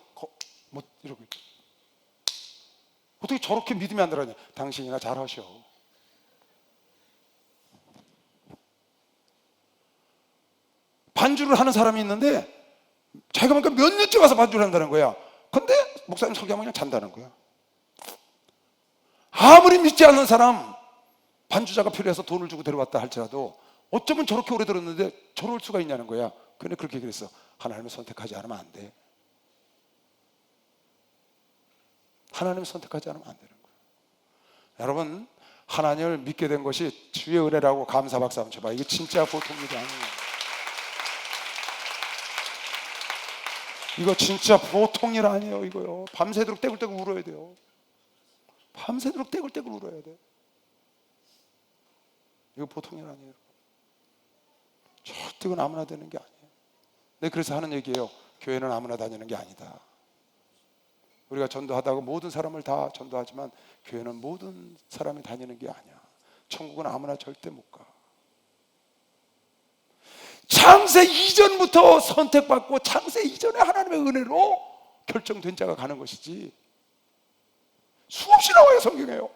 뭐 이러고 있대. 어떻게 저렇게 믿음이 안 들어가냐? 당신이나 잘하셔. 반주를 하는 사람이 있는데 자기가 보니까 몇 년째 와서 반주를 한다는 거야. 근데 목사님 설교하면 그냥 잔다는 거야. 아무리 믿지 않는 사람, 반주자가 필요해서 돈을 주고 데려왔다 할지라도 어쩌면 저렇게 오래 들었는데 저럴 수가 있냐는 거야. 근데 그렇게 얘기를 했어. 하나님을 선택하지 않으면 안 돼. 하나님을 선택하지 않으면 안 되는 거야. 여러분, 하나님을 믿게 된 것이 주의 은혜라고 감사 박수 한번 쳐봐. 이게 진짜 보통 일이 아니에요. 이거 진짜 보통 일 아니에요. 이거요. 밤새도록 떼굴떼굴 울어야 돼요. 밤새도록 떼굴떼굴 울어야 돼. 이거 보통 일 아니에요. 절대 그건 아무나 되는 게 아니에요. 네, 그래서 하는 얘기예요. 교회는 아무나 다니는 게 아니다. 우리가 전도하다가 모든 사람을 다 전도하지만 교회는 모든 사람이 다니는 게 아니야. 천국은 아무나 절대 못 가. 창세 이전부터 선택받고 창세 이전에 하나님의 은혜로 결정된 자가 가는 것이지. 수없이 나와요, 성경에요.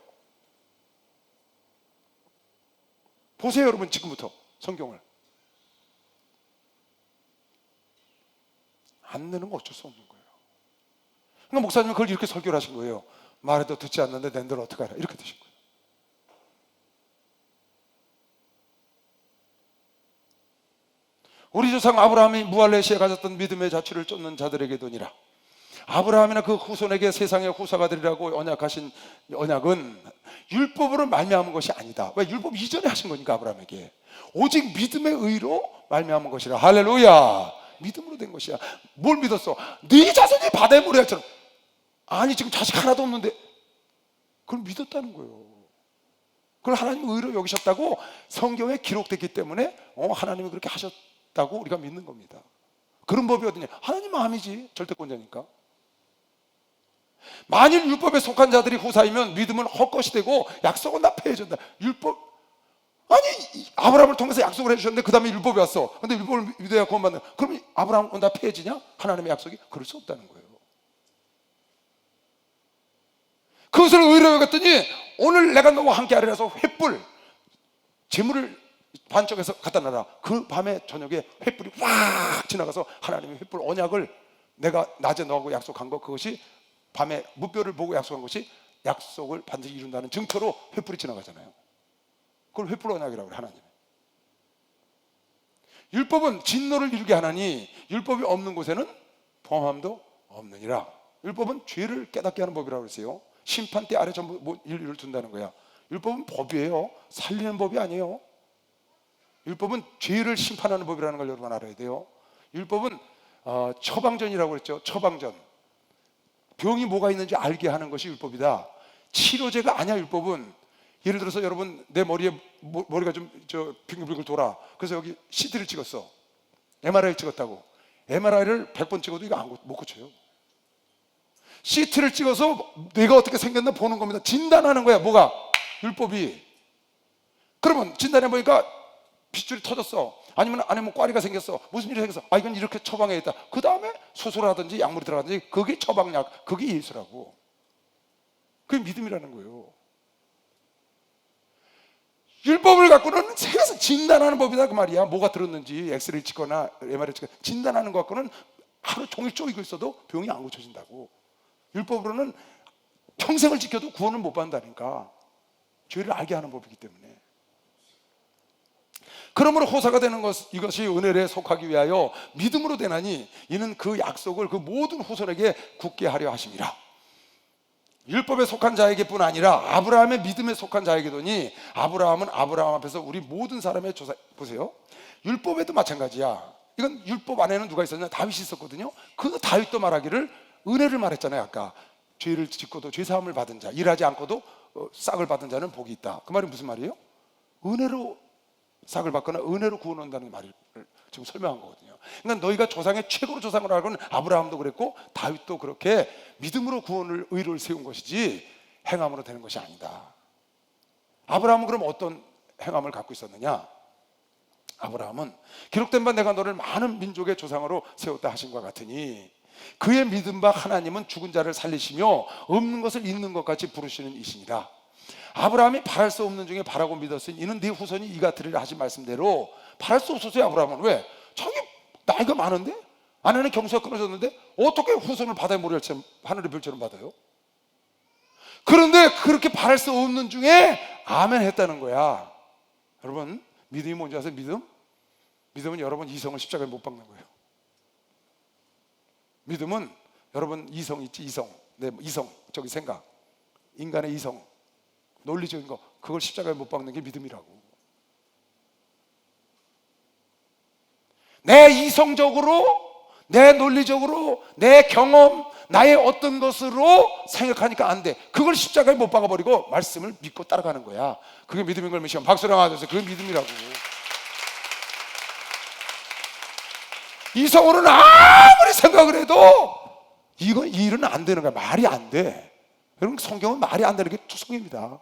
보세요, 여러분. 지금부터 성경을 안 내는 건 어쩔 수 없는 거예요. 그러니까 목사님은 그걸 이렇게 설교를 하신 거예요. 말해도 듣지 않는데 낸들 어떡하라, 이렇게 되신 거예요. 우리 조상 아브라함이 무할례 시에 가졌던 믿음의 자취를 쫓는 자들에게도니라. 아브라함이나 그 후손에게 세상의 후사가 되리라고 언약하신 언약은 율법으로 말미암은 것이 아니다. 왜? 율법 이전에 하신 거니까. 아브라함에게 오직 믿음의 의로 말미암은 것이라. 할렐루야. 믿음으로 된 것이야. 뭘 믿었어? 네 자손이 바다의 모래알처럼. 아니 지금 자식 하나도 없는데 그걸 믿었다는 거예요. 그걸 하나님 의로 여기셨다고 성경에 기록됐기 때문에 하나님이 그렇게 하셨다고 우리가 믿는 겁니다. 그런 법이 어디냐? 하나님 마음이지. 절대권자니까. 만일 율법에 속한 자들이 후사이면 믿음은 헛것이 되고 약속은 다 폐해진다. 율법, 아니 아브라함을 통해서 약속을 해주셨는데 그 다음에 율법이 왔어. 근데 율법을 믿어야 구원받는, 그럼 아브라함은 다 폐해지냐? 하나님의 약속이? 그럴 수 없다는 거예요. 그것을 의로 여겼더니 오늘 내가 너와 함께 하리라서 횃불, 재물을 반쪽에서 갖다 놔라. 그 밤에 저녁에 횃불이 확 지나가서 하나님의 횃불 언약을 내가 낮에 너하고 약속한 것, 그것이 밤에 무뼈를 보고 약속한 것이 약속을 반드시 이룬다는 증표로 횃불이 지나가잖아요. 그걸 횃불 언약이라고 그래. 하나님 율법은 진노를 이루게 하나니 율법이 없는 곳에는 범함도 없느니라. 율법은 죄를 깨닫게 하는 법이라고 그랬어요. 심판대 아래 전부 인류를 둔다는 거야. 율법은 법이에요. 살리는 법이 아니에요. 율법은 죄를 심판하는 법이라는 걸 여러분 알아야 돼요. 율법은 처방전이라고 그랬죠. 처방전. 병이 뭐가 있는지 알게 하는 것이 율법이다. 치료제가 아니야. 율법은 예를 들어서 여러분 내 머리에 머리가 좀 빙글빙글 돌아. 그래서 여기 CT를 찍었어. MRI 찍었다고. MRI를 100번 찍어도 이거 못 고쳐요. CT를 찍어서 내가 어떻게 생겼나 보는 겁니다. 진단하는 거야. 뭐가? 율법이. 그러면 진단해 보니까 핏줄이 터졌어. 아니면 안에 뭐 꽈리가 생겼어. 무슨 일이 생겼어. 아, 이건 이렇게 처방해야겠다. 그 다음에 수술하든지 약물이 들어가든지 그게 처방약, 그게 예수라고. 그게 믿음이라는 거예요. 율법을 갖고는 세상 진단하는 법이다 그 말이야. 뭐가 들었는지 엑스레이 찍거나 MRI 찍거나 진단하는 것 갖고는 하루 종일 쪼이고 있어도 병이 안 고쳐진다고. 율법으로는 평생을 지켜도 구원을 못 받는다니까. 죄를 알게 하는 법이기 때문에. 그러므로 호사가 되는 것, 이것이 은혜에 속하기 위하여 믿음으로 되나니 이는 그 약속을 그 모든 후손에게 굳게 하려 하심이라. 율법에 속한 자에게뿐 아니라 아브라함의 믿음에 속한 자에게도니 아브라함은 아브라함 앞에서 우리 모든 사람의 조사. 보세요, 율법에도 마찬가지야. 이건 율법 안에는 누가 있었냐? 다윗이 있었거든요. 그 다윗도 말하기를 은혜를 말했잖아요. 아까 죄를 짓고도 죄사함을 받은 자, 일하지 않고도 싹을 받은 자는 복이 있다. 그 말이 무슨 말이에요? 은혜로 싹을 받거나 은혜로 구원 온다는 말을 지금 설명한 거거든요. 그러니까 너희가 조상의 최고로 조상을 알고는 아브라함도 그랬고 다윗도 그렇게 믿음으로 구원을, 의를 세운 것이지 행함으로 되는 것이 아니다. 아브라함은 그럼 어떤 행함을 갖고 있었느냐? 아브라함은 기록된 바 내가 너를 많은 민족의 조상으로 세웠다 하신 것 같으니 그의 믿음 바 하나님은 죽은 자를 살리시며 없는 것을 있는 것 같이 부르시는 이시니라. 아브라함이 바랄 수 없는 중에 바라고 믿었으니 이는 네 후손이 이가 되리라 하신 말씀대로 바랄 수 없었어요. 아브라함은 왜? 자기 나이가 많은데 아내는 경수가 끊어졌는데 어떻게 후손을 바다의 모래처럼 하늘의 별처럼 받아요? 그런데 그렇게 바랄 수 없는 중에 아멘 했다는 거야. 여러분 믿음이 뭔지 아세요? 믿음은 여러분 이성을 십자가에 못 박는 거예요. 믿음은 여러분 이성 있지, 이성. 네, 이성, 저기 생각, 인간의 이성, 논리적인 거, 그걸 십자가에 못 박는 게 믿음이라고. 내 이성적으로, 내 논리적으로, 내 경험, 나의 어떤 것으로 생각하니까 안 돼. 그걸 십자가에 못 박아버리고 말씀을 믿고 따라가는 거야. 그게 믿음인 걸 믿으면 박수랑 하셔서 그게 믿음이라고. 이성으로는 아무리 생각을 해도 이 일은 안 되는 거야. 말이 안 돼. 여러분 성경은 말이 안 되는 게 투성입니다.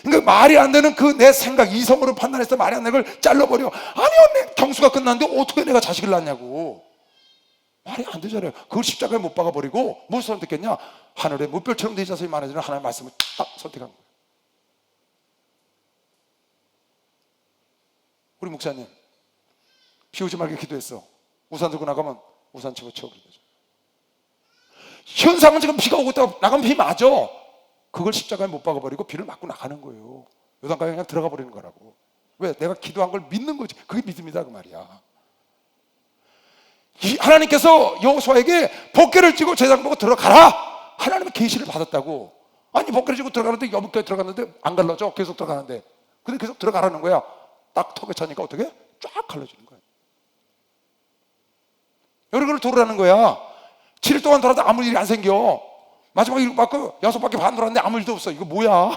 그러니까 말이 안 되는 그 내 생각, 이성으로 판단해서 말이 안 되는 걸 잘라버려. 아니요, 내 경수가 끝났는데 어떻게 내가 자식을 낳냐고. 말이 안 되잖아요. 그걸 십자가에 못 박아버리고 무엇을 선택했냐? 하늘에 무별처럼 내 자손이 많아지는 하나님의 말씀을 딱 선택한 거예요. 우리 목사님 비 오지 말게 기도했어. 우산 들고 나가면 우산 치고 치워버리죠. 현상은 지금 비가 오고 있다고 나가면 비 맞아. 그걸 십자가에 못 박아버리고 비를 맞고 나가는 거예요. 요단강에 그냥 들어가 버리는 거라고. 왜? 내가 기도한 걸 믿는 거지. 그게 믿음이다 그 말이야. 하나님께서 여호수아에게 벗개를 쥐고 제장 보고 들어가라. 하나님의 계시를 받았다고. 아니 벗개를 쥐고 들어가는데 여분까지 들어갔는데 안 갈라져. 계속 들어가는데. 근데 계속 들어가라는 거야. 딱 턱에 차니까 어떻게? 쫙 갈라지는 거야. 여러 개를 돌으라는 거야. 7일 동안 돌아도 아무 일이 안 생겨. 마지막에 7바퀴, 6바퀴 반 돌았는데 아무 일도 없어. 이거 뭐야?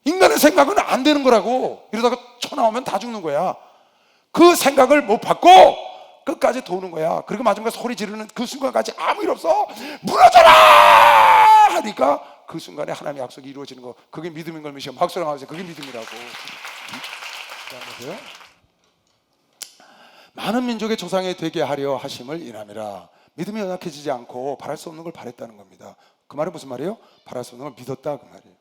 인간의 생각은 안 되는 거라고. 이러다가 쳐 나오면 다 죽는 거야. 그 생각을 못 받고 끝까지 도는 거야. 그리고 마지막에 소리 지르는 그 순간까지 아무 일 없어. 무너져라! 하니까 그 순간에 하나님의 약속이 이루어지는 거. 그게 믿음인 걸 믿으시면 박수랑 하세요. 그게 믿음이라고. 보세요. 많은 민족의 조상이 되게 하려 하심을 인함이라. 믿음이 연약해지지 않고 바랄 수 없는 걸 바랬다는 겁니다. 그 말은 무슨 말이에요? 바랄 수 없는 걸 믿었다 그 말이에요.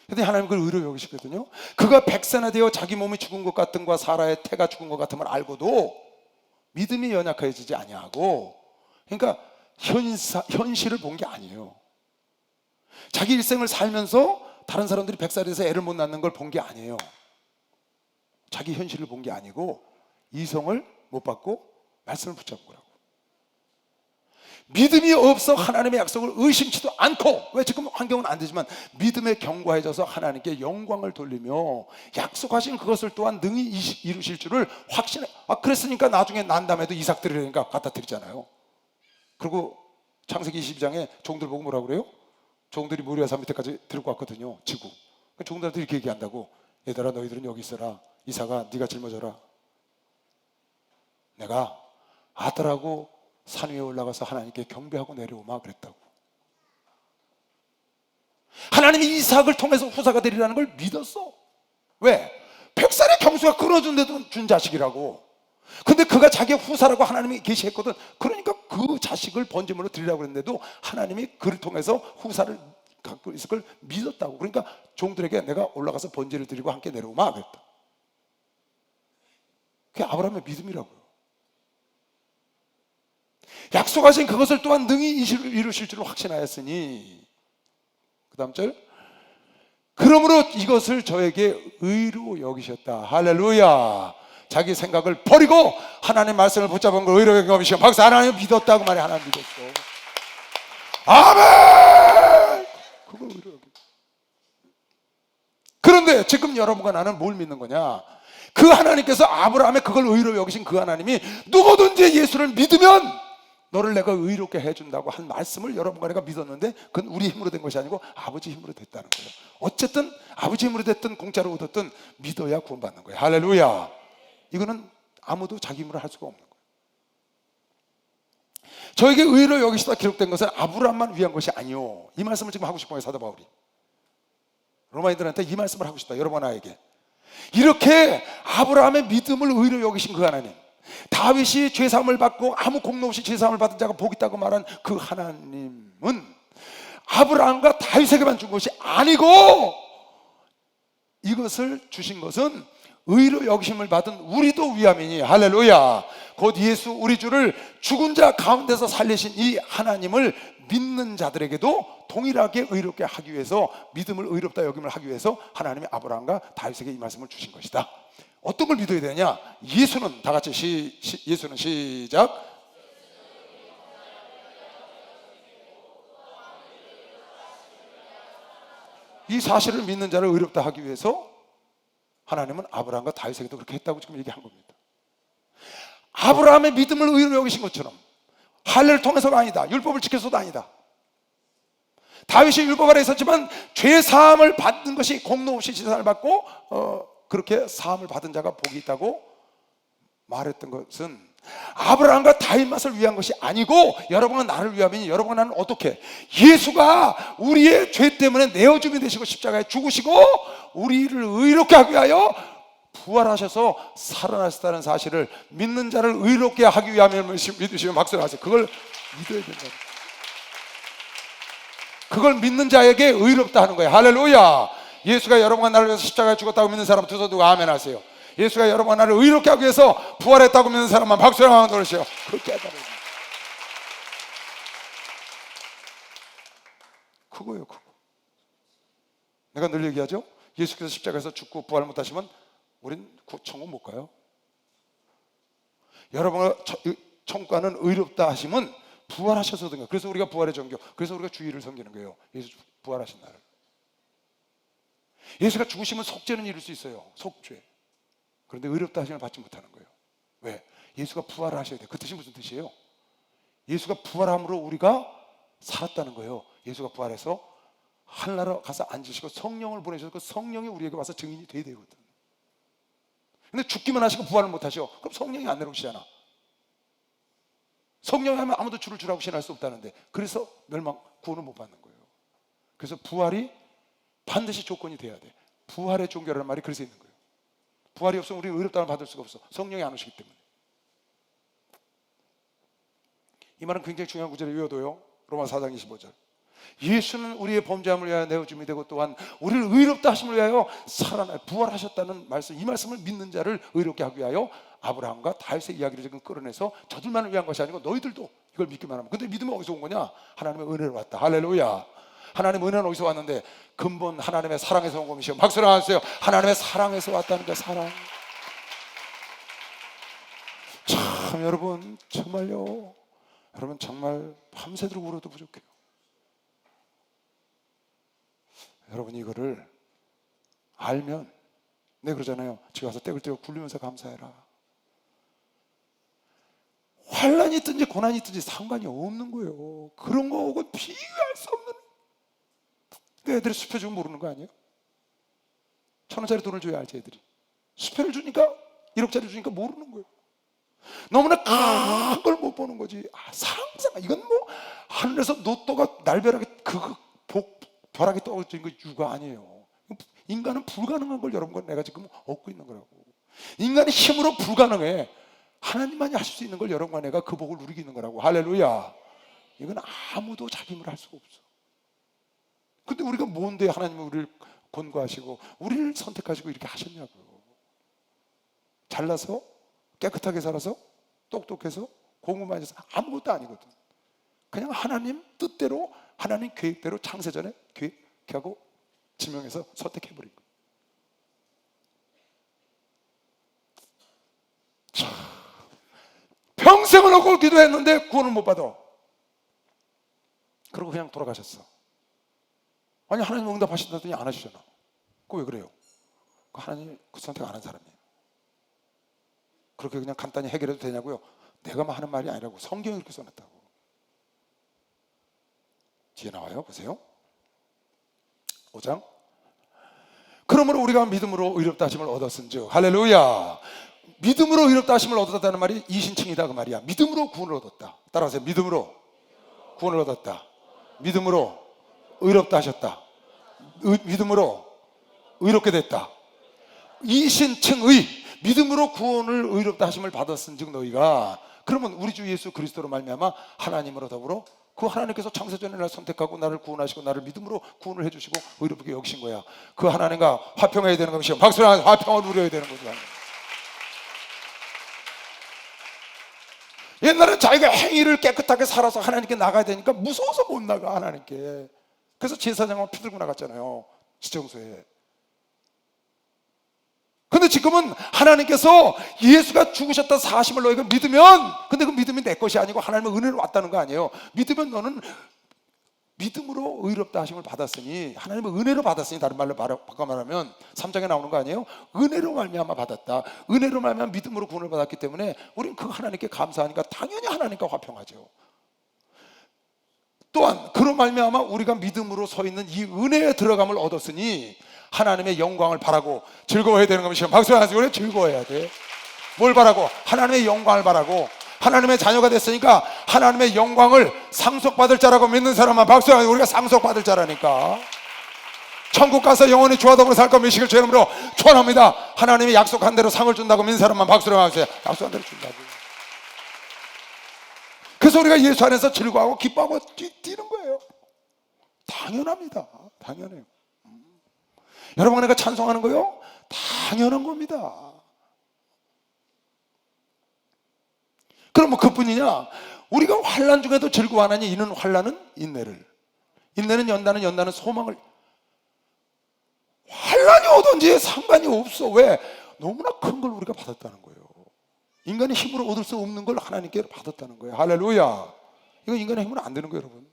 근데 하나님 그걸 의로 여기시거든요. 그가 백산화되어 자기 몸이 죽은 것 같은과 사라의 태가 죽은 것 같음을 알고도 믿음이 연약해지지 아니하고, 그러니까 현실을 본 게 아니에요. 자기 일생을 살면서 다른 사람들이 백살에서 애를 못 낳는 걸 본 게 아니에요. 자기 현실을 본 게 아니고 이성을 못 받고 말씀을 붙잡은 거라고. 믿음이 없어 하나님의 약속을 의심치도 않고, 왜 지금 환경은 안 되지만 믿음에 견고해져서 하나님께 영광을 돌리며 약속하신 그것을 또한 능히 이루실 줄을 확신해. 그랬으니까 나중에 난 다음에도 이삭 드리려니까 갖다 드리잖아요. 그리고 창세기 22장에 종들 보고 뭐라고 그래요? 종들이 모리아산 밑에까지 들고 왔거든요. 지구. 종들한테 이렇게 얘기한다고. 얘들아, 너희들은 여기 있어라. 이삭아, 네가 짊어져라. 내가 아들하고 산 위에 올라가서 하나님께 경배하고 내려오마 그랬다고. 하나님이 이삭을 통해서 후사가 되리라는 걸 믿었어. 왜? 100살의 경수가 끊어준데도 준 자식이라고. 근데 그가 자기의 후사라고 하나님이 계시했거든. 그러니까 그 자식을 번제물로 드리라고 그랬는데도 하나님이 그를 통해서 후사를 갖고 있을 걸 믿었다고. 그러니까 종들에게 내가 올라가서 번제를 드리고 함께 내려오마 그랬다. 그게 아브라함의 믿음이라고요. 약속하신 그것을 또한 능히 이루실 줄을 확신하였으니, 그 다음 절, 그러므로 이것을 저에게 의로 여기셨다. 할렐루야. 자기 생각을 버리고 하나님의 말씀을 붙잡은 걸 의로 여기시고, 박사 하나님 믿었다고 말해. 하나님 믿었어. 아멘. 그걸 의로 여기. 그런데 지금 여러분과 나는 뭘 믿는 거냐? 그 하나님께서 아브라함의 그걸 의로 여기신 그 하나님이 누구든지 예수를 믿으면 너를 내가 의롭게 해준다고 한 말씀을 여러분과 내가 믿었는데, 그건 우리 힘으로 된 것이 아니고 아버지 힘으로 됐다는 거예요. 어쨌든 아버지 힘으로 됐든 공짜로 얻었든 믿어야 구원받는 거예요. 할렐루야. 이거는 아무도 자기 힘으로 할 수가 없는 거예요. 저에게 의로 여기시다 기록된 것은 아브라함만 위한 것이 아니요. 이 말씀을 지금 하고 싶은 거예요, 사도 바울이. 로마인들한테 이 말씀을 하고 싶다, 여러분 나에게. 이렇게 아브라함의 믿음을 의로 여기신 그 하나님, 다윗이 죄사함을 받고 아무 공로 없이 죄사함을 받은 자가 복 있다고 말한 그 하나님은 아브라함과 다윗에게만 준 것이 아니고, 이것을 주신 것은 의로 여기심을 받은 우리도 위함이니, 할렐루야. 곧 예수 우리 주를 죽은 자 가운데서 살리신 이 하나님을 믿는 자들에게도 동일하게 의롭게 하기 위해서, 믿음을 의롭다 여김을 하기 위해서 하나님이 아브라함과 다윗에게 이 말씀을 주신 것이다. 어떤 걸 믿어야 되냐? 예수는, 다 같이 예수는 시작. 이 사실을 믿는 자를 의롭다 하기 위해서 하나님은 아브라함과 다윗에게도 그렇게 했다고 지금 얘기한 겁니다. 아브라함의 믿음을 의로 여기신 것처럼, 할례를 통해서가 아니다, 율법을 지켜서도 아니다. 다윗이 율법 아래 있었지만 죄 사함을 받는 것이 공로 없이 제사를 받고 그렇게 사함을 받은 자가 복이 있다고 말했던 것은 아브라함과 다윗만을 위한 것이 아니고, 여러분과 나를 위함이니, 여러분과 나는 어떻게? 예수가 우리의 죄 때문에 내어줌이 되시고 십자가에 죽으시고 우리를 의롭게 하기 위하여 부활하셔서 살아나셨다는 사실을 믿는 자를 의롭게 하기 위함을 믿으시면 박수를 하세요. 그걸 믿어야 된다. 그걸 믿는 자에게 의롭다 하는 거예요. 할렐루야. 예수가 여러분과 나를 위해서 십자가에 죽었다고 믿는 사람 두 손 들고 아멘 하세요. 예수가 여러분과 나를 의롭게 하기 위해서 부활했다고 믿는 사람만 박수를 한번 들으시오. 그걸 깨달아요. 그거예요, 그거. 내가 늘 얘기하죠. 예수께서 십자가에서 죽고 부활 못하시면 우린 천국 못 가요. 여러분과 천국 가는 의롭다 하심은 부활하셔서든가. 그래서 우리가 부활의 종교, 그래서 우리가 주일을 섬기는 거예요. 예수 부활하신 날을. 예수가 죽으시면 속죄는 이룰 수 있어요. 속죄. 그런데 의롭다 하심을 받지 못하는 거예요. 왜? 예수가 부활을 하셔야 돼요. 그 뜻이 무슨 뜻이에요? 예수가 부활함으로 우리가 살았다는 거예요. 예수가 부활해서 하늘나라 가서 앉으시고 성령을 보내셔서 그 성령이 우리에게 와서 증인이 돼야 되거든. 근데 죽기만 하시고 부활을 못 하셔. 그럼 성령이 안 내려오시잖아. 성령이 하면 아무도 주를 주라고 신할 수 없다는데, 그래서 구원을 못 받는 거예요. 그래서 부활이 반드시 조건이 돼야 돼. 부활의 종교라는 말이 그래서 있는 거예요. 부활이 없으면 우리는 의롭다를 받을 수가 없어. 성령이 안 오시기 때문에. 이 말은 굉장히 중요한 구절을 외워둬요. 로마 4장 25절. 예수는 우리의 범죄함을 위하여 내어줌이 되고 또한 우리를 의롭다 하심을 위하여 살아나 부활하셨다는 말씀, 이 말씀을 믿는 자를 의롭게 하기 위하여 아브라함과 다윗의 이야기를 지금 끌어내서 저들만을 위한 것이 아니고 너희들도 이걸 믿기만 하면. 근데 믿음은 어디서 온 거냐? 하나님의 은혜로 왔다. 할렐루야. 하나님의 은혜는 어디서 왔는데? 근본 하나님의 사랑에서 온 것이요. 박수를 하세요. 하나님의 사랑에서 왔다는 게 사랑. 참 여러분 정말요, 여러분 정말 밤새도록 울어도 부족해요. 여러분 이거를 알면, 네 그러잖아요. 집에 가서 떼굴떼굴 굴리면서 감사해라. 환란이 있든지 고난이 있든지 상관이 없는 거예요. 그런 거하고 비교할 수 없는. 그 애들이 수표 주면 모르는 거 아니에요? 1,000원짜리 돈을 줘야 알지 애들이. 수표를 주니까 1억짜리 주니까 모르는 거예요. 너무나 큰 걸 못 보는 거지. 상상, 이건 뭐 하늘에서 로또가 날벼락에 벼락이 떨어진 거 유가 아니에요. 인간은 불가능한 걸 여러분과 내가 지금 얻고 있는 거라고. 인간의 힘으로 불가능해. 하나님만이 하실 수 있는 걸 여러분과 내가 그 복을 누리고 있는 거라고. 할렐루야. 이건 아무도 자기 힘으로 할 수가 없어. 근데 우리가 뭔데 하나님은 우리를 권고하시고 우리를 선택하시고 이렇게 하셨냐고요. 잘나서, 깨끗하게 살아서, 똑똑해서, 공부 많이 해서 아무것도 아니거든. 그냥 하나님 뜻대로, 하나님 계획대로 창세전에 계획하고 지명해서 선택해버린 거예요. 참, 평생을 얻고 기도했는데 구원을 못 받아. 그러고 그냥 돌아가셨어. 아니 하나님 응답하신다더니 안 하시잖아. 그거 왜 그래요? 하나님 그 선택 안 한 사람이에요. 그렇게 그냥 간단히 해결해도 되냐고요? 내가 하는 말이 아니라고. 성경이 그렇게 써놨다고. 뒤에 나와요. 보세요. 5장. 그러므로 우리가 믿음으로 의롭다 하심을 얻었은즉, 할렐루야. 믿음으로 의롭다 하심을 얻었다는 말이 이신칭이다 그 말이야. 믿음으로 구원을 얻었다. 따라하세요. 믿음으로 구원을 얻었다. 믿음으로 의롭다 하셨다. 믿음으로 의롭게 됐다. 이신칭의, 믿음으로 구원을 의롭다 하심을 받았은즉 너희가, 그러면 우리 주 예수 그리스도로 말미암아 하나님으로 더불어 그 하나님께서 창세전에 나를 선택하고 나를 구원하시고 나를 믿음으로 구원을 해주시고 의롭게 여기신 거야. 그 하나님과 화평해야 되는 것이요. 박수를 하면서 화평을 누려야 되는 거죠. 옛날에 자기가 행위를 깨끗하게 살아서 하나님께 나가야 되니까 무서워서 못 나가 하나님께. 그래서 제사장은 피 들고 나갔잖아요. 지정소에. 근데 지금은 하나님께서 예수가 죽으셨다 사심을 너희가 믿으면, 근데 그 믿음이 내 것이 아니고 하나님의 은혜로 왔다는 거 아니에요. 믿으면 너는 믿음으로 의롭다 하심을 받았으니, 하나님의 은혜로 받았으니, 다른 말로 바꿔 말하면 3장에 나오는 거 아니에요? 은혜로 말미암아 받았다. 은혜로 말미암아 믿음으로 구원을 받았기 때문에 우리는 그 하나님께 감사하니까 당연히 하나님과 화평하죠. 또한 그로 말미암아 우리가 믿음으로 서 있는 이 은혜에 들어감을 얻었으니 하나님의 영광을 바라고 즐거워해야 되는 것이죠. 박수 하나 주고 즐거워해야 돼. 뭘 바라고? 하나님의 영광을 바라고. 하나님의 자녀가 됐으니까 하나님의 영광을 상속받을 자라고 믿는 사람만 박수 하나. 우리가 상속받을 자라니까. 천국 가서 영원히 주와 더불어 살 것 믿으시길 주 이름으로 축원합니다. 하나님이 약속한 대로 상을 준다고 믿는 사람만 박수를 하세요. 약속한 대로 준다고. 그래서 우리가 예수 안에서 즐거워하고 기뻐하고 뛰는 거예요. 당연합니다. 당연해요. 여러분, 내가 찬송하는 거요? 당연한 겁니다. 그럼 뭐 그뿐이냐? 우리가 환난 중에도 즐거워하나니 이는 환난은 인내를, 인내는 연단은, 연단은 소망을. 환난이 오든지 상관이 없어. 왜? 너무나 큰 걸 우리가 받았다는 거예요. 인간의 힘으로 얻을 수 없는 걸 하나님께 받았다는 거예요. 할렐루야. 이건 인간의 힘으로 안 되는 거예요, 여러분.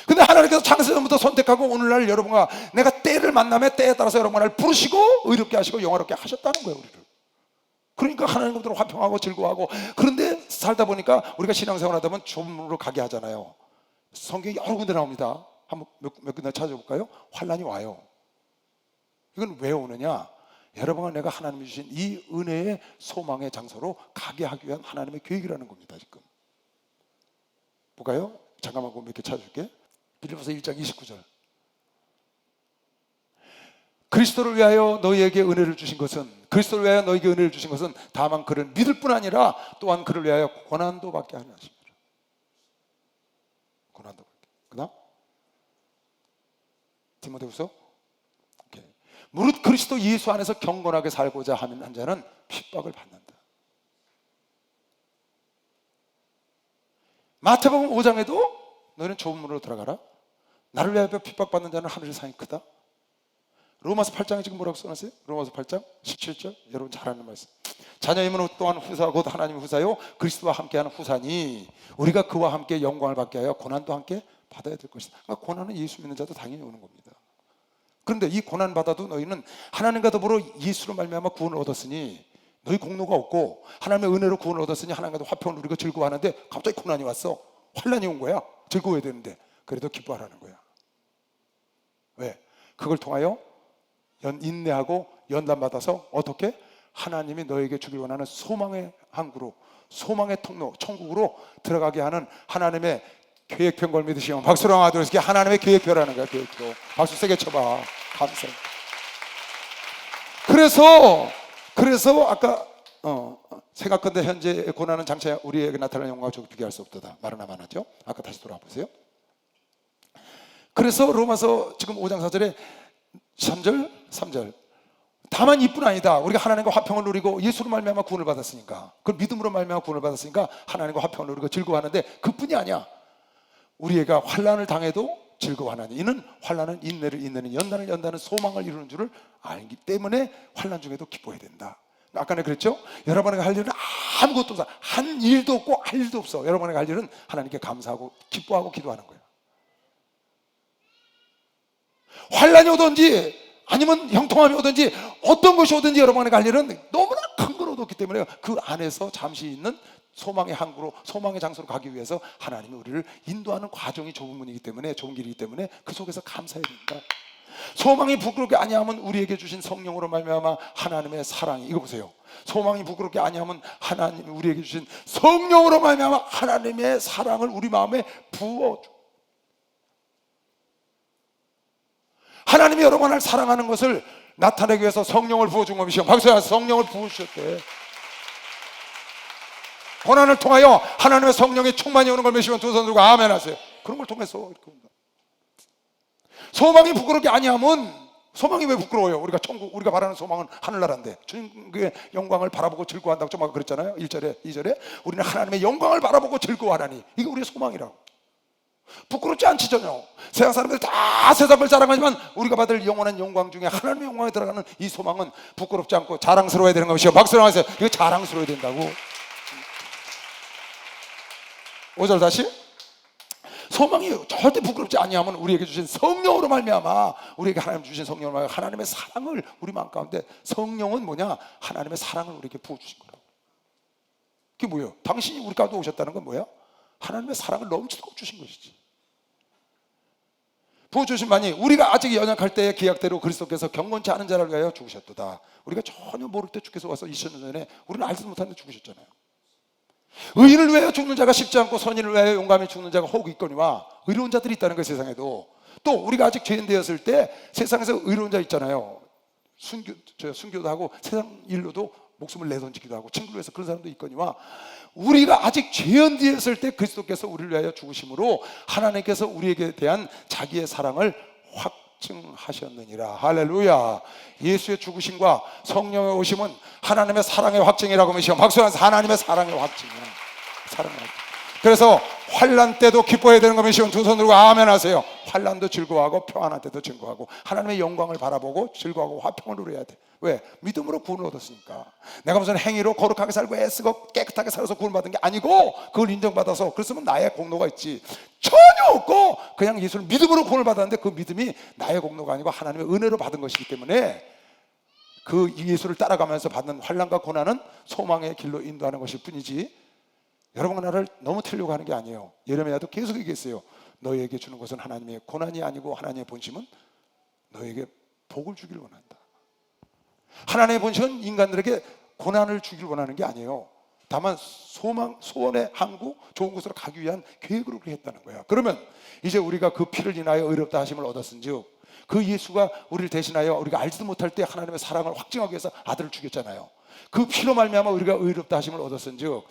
근데 하나님께서 창세전부터 선택하고 오늘날 여러분과 내가 때를 만나면 때에 따라서 여러분을 부르시고 의롭게 하시고 영화롭게 하셨다는 거예요, 우리를. 그러니까 하나님과 화평하고 즐거워하고. 그런데 살다 보니까 우리가 신앙생활 하다 보면 좁음으로 가게 하잖아요. 성경이 여러 군데 나옵니다. 한번 몇 군데 찾아볼까요? 환난이 와요. 이건 왜 오느냐? 여러분과 내가 하나님이 주신 이 은혜의 소망의 장소로 가게 하기 위한 하나님의 계획이라는 겁니다. 지금 볼까요? 잠깐만 몇 개 찾아줄게. 빌립보서 1장 29절. 그리스도를 위하여 너희에게 은혜를 주신 것은, 그리스도를 위하여 너희에게 은혜를 주신 것은 다만 그를 믿을 뿐 아니라 또한 그를 위하여 고난도 받게 하려 하십니다. 고난도 받게. 그다음 디모데후서. 무릇 그리스도 예수 안에서 경건하게 살고자 하는 한 자는 핍박을 받는다. 마태복음 5장에도 너희는 좁은 문으로 들어가라. 나를 위하여 핍박받는 자는 하늘의 상이 크다. 로마서 8장에 지금 뭐라고 써놨어요? 로마서 8장 17절. 여러분 잘 아는 말씀. 자녀임은 또한 후사 곧 하나님의 후사요 그리스도와 함께하는 후사니 우리가 그와 함께 영광을 받게 하여 고난도 함께 받아야 될 것이다. 그러니까 고난은 예수 믿는 자도 당연히 오는 겁니다. 그런데 이 고난 받아도 너희는 하나님과 더불어 예수로 말미암아 구원을 얻었으니 너희 공로가 없고 하나님의 은혜로 구원을 얻었으니 하나님과도 화평을 누리고 즐거워하는데 갑자기 고난이 왔어. 환난이 온 거야. 즐거워야 되는데 그래도 기뻐하라는 거야. 왜? 그걸 통하여 인내하고 연단받아서 어떻게? 하나님이 너에게 주길 원하는 소망의 항구로, 소망의 통로, 천국으로 들어가게 하는 하나님의 계획표인 걸 믿으시면 박수로 하도록 하나님의 계획표라는 거야. 계획표. 박수 세게 쳐봐. 감사해. 그래서 아까 생각건대 현재 고난은 장차 우리에게 나타나는 영광과 조금 비교할 수 없다. 말은 하면 하죠. 아까 다시 돌아와 보세요. 그래서 로마서 지금 5장 4절에 3절 다만 이뿐 아니다. 우리가 하나님과 화평을 누리고 예수로 말미암아 구원을 받았으니까, 그 믿음으로 말미암아 구원을 받았으니까 하나님과 화평을 누리고 즐거워하는데 그뿐이 아니야. 우리가 환난을 당해도 즐거워하나니 이는 환난은 인내를 인내는 연단을 연단은 소망을 이루는 줄을 알기 때문에 환난 중에도 기뻐해야 된다. 아까 내가 그랬죠? 여러분에게 할 일은 아무것도 없어. 한 일도 없고 할 일도 없어. 여러분에게 할 일은 하나님께 감사하고 기뻐하고 기도하는 거예요. 환난이 오든지 아니면 형통함이 오든지 어떤 것이 오든지 여러분에게 할 일은 너무나 큰 걸 얻었기 때문에 그 안에서 잠시 있는 소망의 항구로, 소망의 장소로 가기 위해서 하나님이 우리를 인도하는 과정이 좁은 문이기 때문에, 좁은 길이기 때문에 그 속에서 감사해야 됩니다. 소망이 부끄럽게 아니하면 우리에게 주신 성령으로 말미암아 하나님의 사랑이, 이거 보세요. 소망이 부끄럽게 아니하면 하나님이 우리에게 주신 성령으로 말미암아 하나님의 사랑을 우리 마음에 부어줘. 하나님이 여러분을 사랑하는 것을 나타내기 위해서 성령을 부어준 것이요. 박수야, 성령을 부어주셨대. 고난을 통하여 하나님의 성령의 충만이 오는 걸 믿으시면 두 손 들고 아멘 하세요. 그런 걸 통해서 이렇게 옵니다. 소망이 부끄럽게 아니하면, 소망이 왜 부끄러워요? 우리가 천국, 우리가 바라는 소망은 하늘나라인데 주님의 영광을 바라보고 즐거워한다고 좀 아까 그랬잖아요. 1절에 2절에 우리는 하나님의 영광을 바라보고 즐거워하라니, 이게 우리의 소망이라고. 부끄럽지 않지 전혀. 세상 사람들 다 세상을 자랑하지만 우리가 받을 영원한 영광 중에 하나님의 영광에 들어가는 이 소망은 부끄럽지 않고 자랑스러워야 되는 것이요. 박수로 하세요. 이거 자랑스러워야 된다고. 5절 다시. 소망이 절대 부끄럽지 아니하면 우리에게 주신 성령으로 말미암아, 우리에게 하나님 주신 성령으로 말미암아 하나님의 사랑을 우리 마음 가운데, 성령은 뭐냐? 하나님의 사랑을 우리에게 부어주신 거예요. 그게 뭐예요? 당신이 우리 가운데 오셨다는 건 뭐야? 하나님의 사랑을 넘치도록 주신 것이지. 부어주신만이 우리가 아직 연약할 때의 기약대로 그리스도께서 경건치 않은 자를 위하여 죽으셨도다. 우리가 전혀 모를 때 주께서 와서 2000년 전에 우리는 알지도 못하는데 죽으셨잖아요. 의인을 위하여 죽는 자가 쉽지 않고 선인을 위하여 용감히 죽는 자가 혹 있거니와, 의로운 자들이 있다는 거예요. 세상에도. 또 우리가 아직 죄인 되었을 때 세상에서 의로운 자 있잖아요. 순교도 하고 세상 일로도 목숨을 내던지기도 하고 친구를 위해서 그런 사람도 있거니와, 우리가 아직 죄인 되었을 때 그리스도께서 우리를 위하여 죽으심으로 하나님께서 우리에게 대한 자기의 사랑을 확증하셨느니라. 할렐루야. 예수의 죽으심과 성령의 오심은 하나님의 사랑의 확증이라고 믿으시면 박수하면서 하나님의 사랑의 확증이야. 사랑의 확증. 그래서 환난 때도 기뻐해야 되는 거 믿으시면 두 손 들고 아멘 하세요. 환난도 즐거워하고 평안할 때도 즐거워하고 하나님의 영광을 바라보고 즐거워하고 화평을 누려야 돼. 왜? 믿음으로 구원을 얻었으니까. 내가 무슨 행위로 거룩하게 살고 애쓰고 깨끗하게 살아서 구원받은 게 아니고 그걸 인정받아서, 그랬으면 나의 공로가 있지. 전혀 없고 그냥 예수를 믿음으로 구원을 받았는데 그 믿음이 나의 공로가 아니고 하나님의 은혜로 받은 것이기 때문에 그 예수를 따라가면서 받는 환난과 고난은 소망의 길로 인도하는 것일 뿐이지, 여러분과 나를 너무 틀려고 하는 게 아니에요. 예레미야도 계속 얘기했어요. 너희에게 주는 것은 하나님의 고난이 아니고 하나님의 본심은 너희에게 복을 주길 원한다. 하나님의 본심은 인간들에게 고난을 주길 원하는 게 아니에요. 다만 소원의 항구, 좋은 곳으로 가기 위한 계획으로 그렇게 했다는 거야. 그러면 이제 우리가 그 피를 인하여 의롭다 하심을 얻었은즉, 그 예수가 우리를 대신하여 우리가 알지도 못할 때 하나님의 사랑을 확증하기 위해서 아들을 죽였잖아요. 그 피로 말미암아 우리가 의롭다 하심을 얻었은즉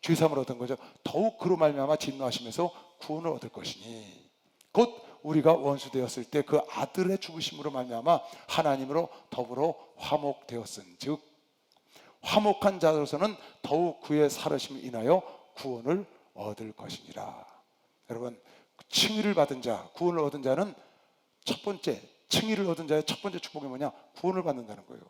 죄사함을 얻은 거죠. 더욱 그로 말미암아 진노하시면서 구원을 얻을 것이니 곧 우리가 원수 되었을 때 그 아들의 죽으심으로 말미암아 하나님으로 더불어 화목되었은 즉 화목한 자로서는 더욱 그의 살으심을 인하여 구원을 얻을 것이니라. 여러분, 칭의를 받은 자, 구원을 얻은 자는 첫 번째, 칭의를 얻은 자의 첫 번째 축복이 뭐냐? 구원을 받는다는 거예요.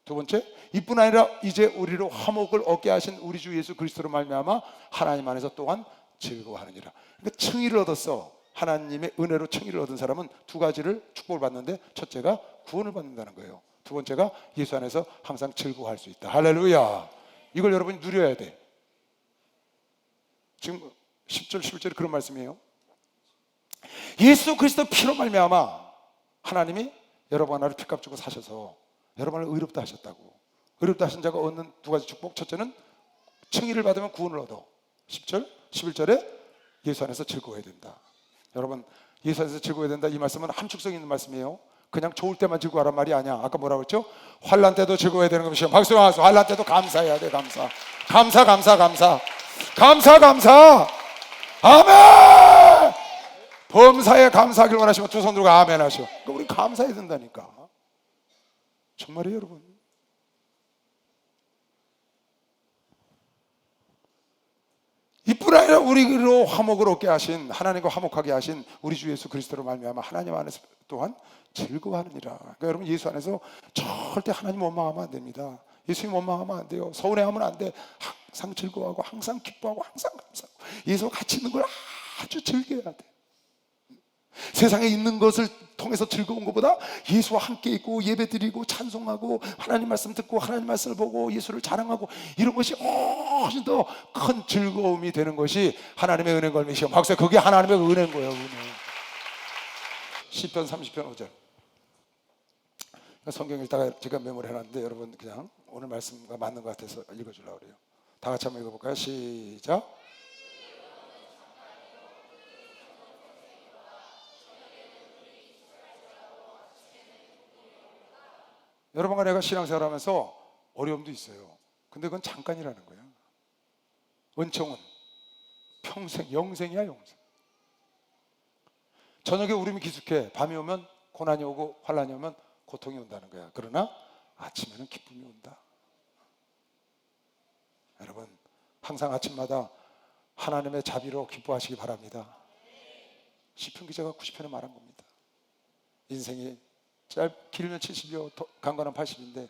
두 번째, 이뿐 아니라 이제 우리로 화목을 얻게 하신 우리 주 예수 그리스도로 말미암아 하나님 안에서 또한 즐거워하느니라. 그러니까 칭의를 얻었어. 하나님의 은혜로 칭의를 얻은 사람은 두 가지를 축복을 받는데, 첫째가 구원을 받는다는 거예요. 두 번째가 예수 안에서 항상 즐거워할 수 있다. 할렐루야. 이걸 여러분이 누려야 돼. 지금 10절 11절에 그런 말씀이에요. 예수 그리스도 피로 말미암아 하나님이 여러분 하나를 피값 주고 사셔서 여러분을 의롭다 하셨다고. 의롭다 하신 자가 얻는 두 가지 축복. 첫째는 칭의를 받으면 구원을 얻어. 10절 11절에 예수 안에서 즐거워야 된다. 여러분, 예수 안에서 즐거워야 된다, 이 말씀은 함축성 있는 말씀이에요. 그냥 좋을 때만 즐거워하란 말이 아니야. 아까 뭐라고 했죠? 환난 때도 즐거워야 되는 것이요. 박수 나와서 환난 때도 감사해야 돼. 감사. 아멘. 범사에 감사하길 원하시면 두 손 들고 아멘 하시오. 그러니까 우리 감사해야 된다니까. 정말이에요, 여러분. 이뿐 아니라 우리로 화목을 얻게 하신, 하나님과 화목하게 하신 우리 주 예수 그리스도로 말미암아 하나님 안에서 또한 즐거워하느니라. 그러니까 여러분, 예수 안에서 절대 하나님 원망하면 안 됩니다. 예수님 원망하면 안 돼요. 서운해하면 안 돼. 항상 즐거워하고 항상 기뻐하고 항상 감사하고 예수와 같이 있는 걸 아주 즐겨야 돼. 세상에 있는 것을 통해서 즐거운 것보다 예수와 함께 있고 예배드리고 찬송하고 하나님 말씀 듣고 하나님 말씀을 보고 예수를 자랑하고 이런 것이 훨씬 더 큰 즐거움이 되는 것이 하나님의 은혜인 걸 믿으시오. 박수. 그게 하나님의 은혜인 거예요. 은혜. 시편 30편 5절. 성경 읽다가 제가 메모를 해놨는데 여러분 그냥 오늘 말씀과 맞는 것 같아서 읽어주려고 그래요. 다 같이 한번 읽어볼까요? 시작. 여러분과 내가 신앙생활하면서 어려움도 있어요. 근데 그건 잠깐이라는 거예요. 은총은 평생, 영생이야, 영생. 저녁에 울음이 기숙해. 밤이 오면 고난이 오고 환난이 오면 고통이 온다는 거야. 그러나 아침에는 기쁨이 온다. 여러분, 항상 아침마다 하나님의 자비로 기뻐하시기 바랍니다. 시편 기자가 90편에 말한 겁니다. 인생이 길면 70이요 강건한 80인데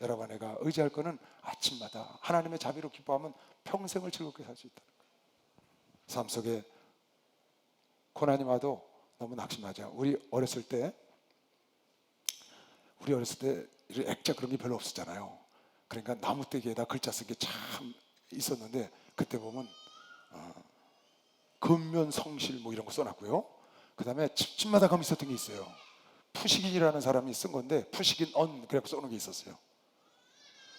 여러분, 내가 의지할 거는 아침마다 하나님의 자비로 기뻐하면 평생을 즐겁게 살 수 있다는 거예요. 삶 속에 고난이 와도 너무 낙심하지 않아. 우리 어렸을 때 액자 그런 게 별로 없었잖아요. 그러니까 나무떼기에다 글자 쓴 게 참 있었는데 그때 보면 근면성실 뭐 이런 거 써놨고요. 그 다음에 집집마다 가면 있었던 게 있어요. 푸시긴이라는 사람이 쓴 건데 푸시긴 언 그래서 써놓은 게 있었어요.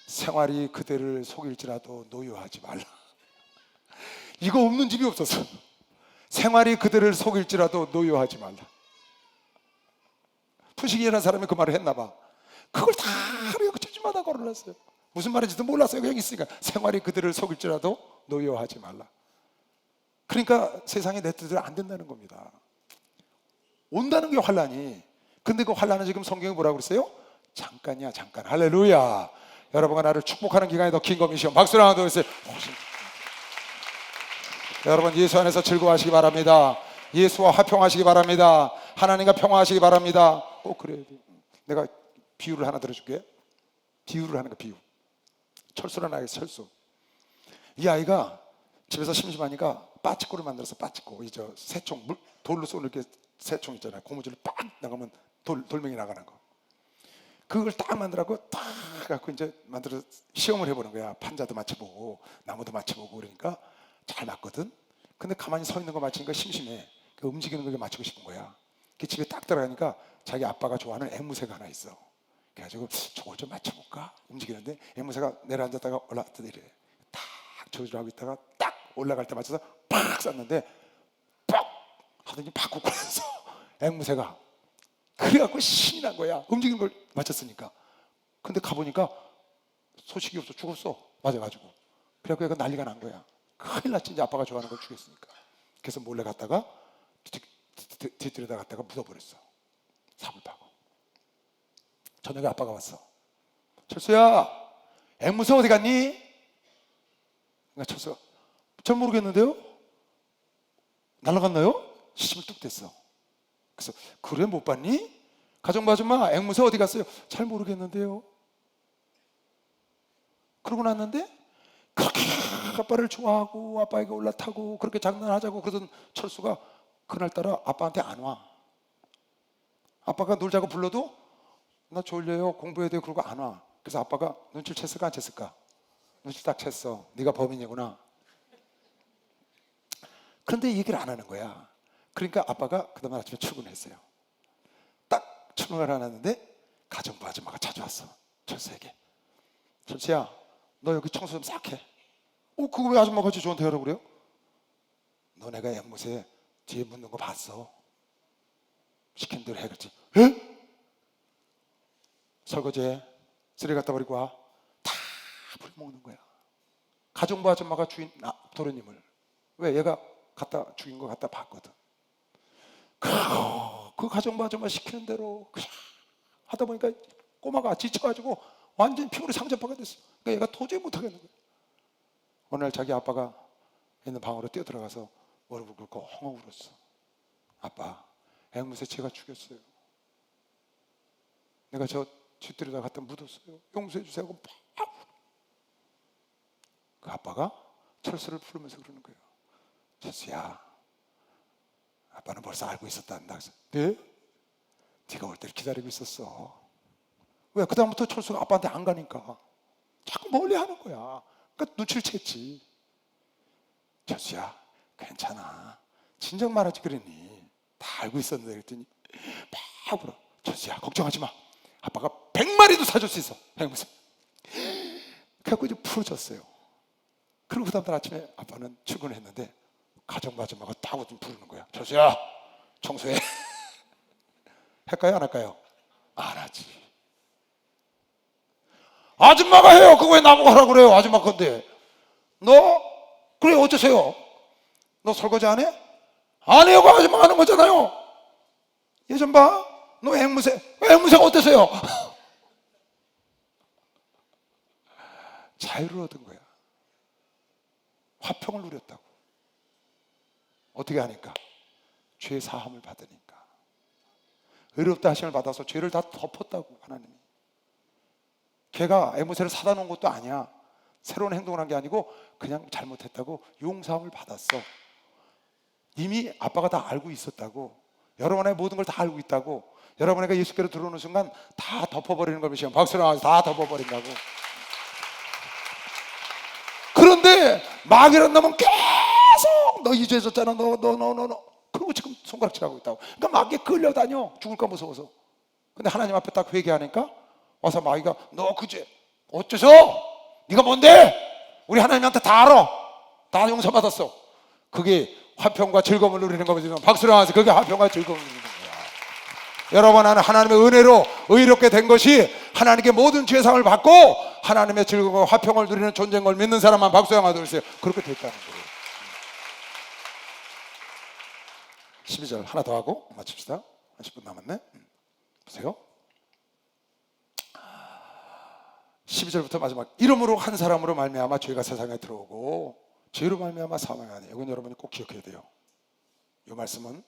생활이 그대를 속일지라도 노여하지 말라. 이거 없는 집이 없었어. 생활이 그대를 속일지라도 노여하지 말라. 푸시긴이라는 사람이 그 말을 했나 봐. 그걸 다 하루에 집집마다 걸어놨어요. 무슨 말인지도 몰랐어요. 그냥 있으니까 생활이 그대를 속일지라도 노여하지 말라. 그러니까 세상에 내 뜻대로 안 된다는 겁니다. 온다는 게 환난이. 근데 그 환난은 지금 성경이 뭐라고 그랬어요? 잠깐이야, 잠깐. 할렐루야. 여러분과 나를 축복하는 기간이 더 긴 겁니다. 박수를 하나 더 주세요. 여러분, 예수 안에서 즐거워하시기 바랍니다. 예수와 화평하시기 바랍니다. 하나님과 평화하시기 바랍니다. 꼭 그래야 돼. 내가 비유를 하나 들어줄게. 비유를 하는 거, 비유. 철수라는 아이가 철수. 이 아이가 집에서 심심하니까 빠치코를 만들어서 빠치코. 이 새총, 돌로 쏘는 이렇게 새총 있잖아요. 고무줄로 빡 나가면 돌멩이 나가는 거. 그걸 딱 만들라고 딱 갖고 이제 만들어서 시험을 해보는 거야. 판자도 맞춰보고 나무도 맞춰보고 그러니까 잘 맞거든. 근데 가만히 서 있는 거 맞추니까 심심해. 그 움직이는 거 맞추고 싶은 거야. 그 집에 딱 들어가니까 자기 아빠가 좋아하는 앵무새가 하나 있어. 그래가지고 저걸 좀 맞춰볼까? 움직이는데 앵무새가 내려앉았다가 올라갔다 내려. 딱 저주하고 있다가 딱 올라갈 때 맞춰서 팍 쐈는데 빡 하더니 팍 굽고서 앵무새가 그래갖고 신이 난 거야. 움직이는 걸 맞췄으니까. 근데 가보니까 소식이 없어. 죽었어. 맞아가지고. 그래갖고 얘가 난리가 난 거야. 큰일 났지. 이제 아빠가 좋아하는 걸 주겠으니까. 그래서 몰래 갔다가 뒤뜰에다 갖다가 묻어버렸어. 삽을 파고. 저녁에 아빠가 왔어. 철수야, 앵무새 어디 갔니? 그러니까 철수가 잘 모르겠는데요? 날아갔나요? 시침을 뚝 댔어. 그래서 그래 못 봤니? 가정부 아줌마 앵무새 어디 갔어요? 잘 모르겠는데요. 그러고 났는데 그렇게 아빠를 좋아하고 아빠에게 올라타고 그렇게 장난하자고 그러던 철수가 그날따라 아빠한테 안 와. 아빠가 놀자고 불러도 나 졸려요, 공부해야 돼요, 그러고 안 와. 그래서 아빠가 눈치를 챘을까 안 챘을까? 눈치 딱 챘어. 네가 범인이구나. 그런데 얘기를 안 하는 거야. 그러니까 아빠가 그 다음날 아침에 출근했어요. 딱 출근을 안 하는데 가정부 아줌마가 찾아왔어. 철수에게. 철수야, 너 여기 청소 좀 싹 해. 그거 왜 아줌마가 저한테 하라고 그래요? 너네가 앵무새 뒤에 묻는 거 봤어. 시킨 대로 해. 그랬지. 에? 설거지해. 쓰레기 갖다 버리고 와. 다 버려먹는 거야. 가정부 아줌마가 주인 도련님을. 왜? 얘가 갖다 죽인 거 갖다 봤거든. 그 가정부 아줌마 시키는 대로 그냥 하다 보니까 꼬마가 지쳐가지고 완전 피부로 상접하게 됐어. 그러니까 얘가 도저히 못하겠는 거야. 어느 날 자기 아빠가 있는 방으로 뛰어들어가서 무릎을 꿇고 엉엉 울었어. 아빠, 앵무새 제가 죽였어요. 내가 저 쥐들에다 갖다 묻었어요. 용서해 주세요 하고 막. 그 아빠가 철수를 부르면서 그러는 거예요. 철수야, 아빠는 벌써 알고 있었단다. 그래서 네? 네가 올 때를 기다리고 있었어. 왜? 그 다음부터 철수가 아빠한테 안 가니까 자꾸 멀리 하는 거야. 그러니까 눈치를 챘지. 철수야, 괜찮아. 진작 말하지 그랬니? 다 알고 있었는데 그랬더니 막 울어. 철수야, 걱정하지 마. 아빠가 100마리도 사줄 수 있어. 앵무새. 그래갖고 이제 풀어줬어요. 그리고 그 다음날 아침에 아빠는 출근했는데 가정부 아줌마가 딱 부르는 거야. 철수야, 청소해. 할까요? 안 할까요? 안 하지. 아줌마가 해요. 그거 왜 나보고 하라고 그래요? 아줌마 건데. 너? 그래 어쩌세요? 너 설거지 안 해? 안 해요. 그 아줌마가 하는 거잖아요. 예전 봐. 너 앵무새가 어때서요? 자유를 얻은 거야. 화평을 누렸다고. 어떻게 하니까? 죄 사함을 받으니까. 의롭다 하심을 받아서 죄를 다 덮었다고 하나님이. 걔가 앵무새를 사다 놓은 것도 아니야. 새로운 행동을 한 게 아니고 그냥 잘못했다고 용서함을 받았어. 이미 아빠가 다 알고 있었다고. 여러분의 모든 걸 다 알고 있다고. 여러분에게 예수께로 들어오는 순간 다 덮어버리는 걸 미시면 박수를 하면서 다 덮어버린다고. 그런데 마귀란 놈은 계속 너 이주해졌잖아. 너. 그리고 지금 손가락질하고 있다고. 그러니까 마귀에 끌려다녀. 죽을까 무서워서. 근데 하나님 앞에 딱 회개하니까 와서 마귀가 너 그제 어째서? 네가 뭔데? 우리 하나님한테 다 알아. 다 용서받았어. 그게 화평과 즐거움을 누리는 거거든요. 박수를 하면서 그게 화평과 즐거움을 누리는 거야. 여러분, 하나님의 은혜로 의롭게 된 것이 하나님께 모든 죄상을 받고 하나님의 즐거움과 화평을 누리는 존재인 걸 믿는 사람만 박수 한번 들으세요. 그렇게 됐다는 거예요. 12절 하나 더 하고 마칩시다. 한 10분 남았네. 보세요. 12절부터 마지막. 이름으로 한 사람으로 말미암아 죄가 세상에 들어오고 죄로 말미암아 사망이 아니에요. 이건 여러분이 꼭 기억해야 돼요. 이 말씀은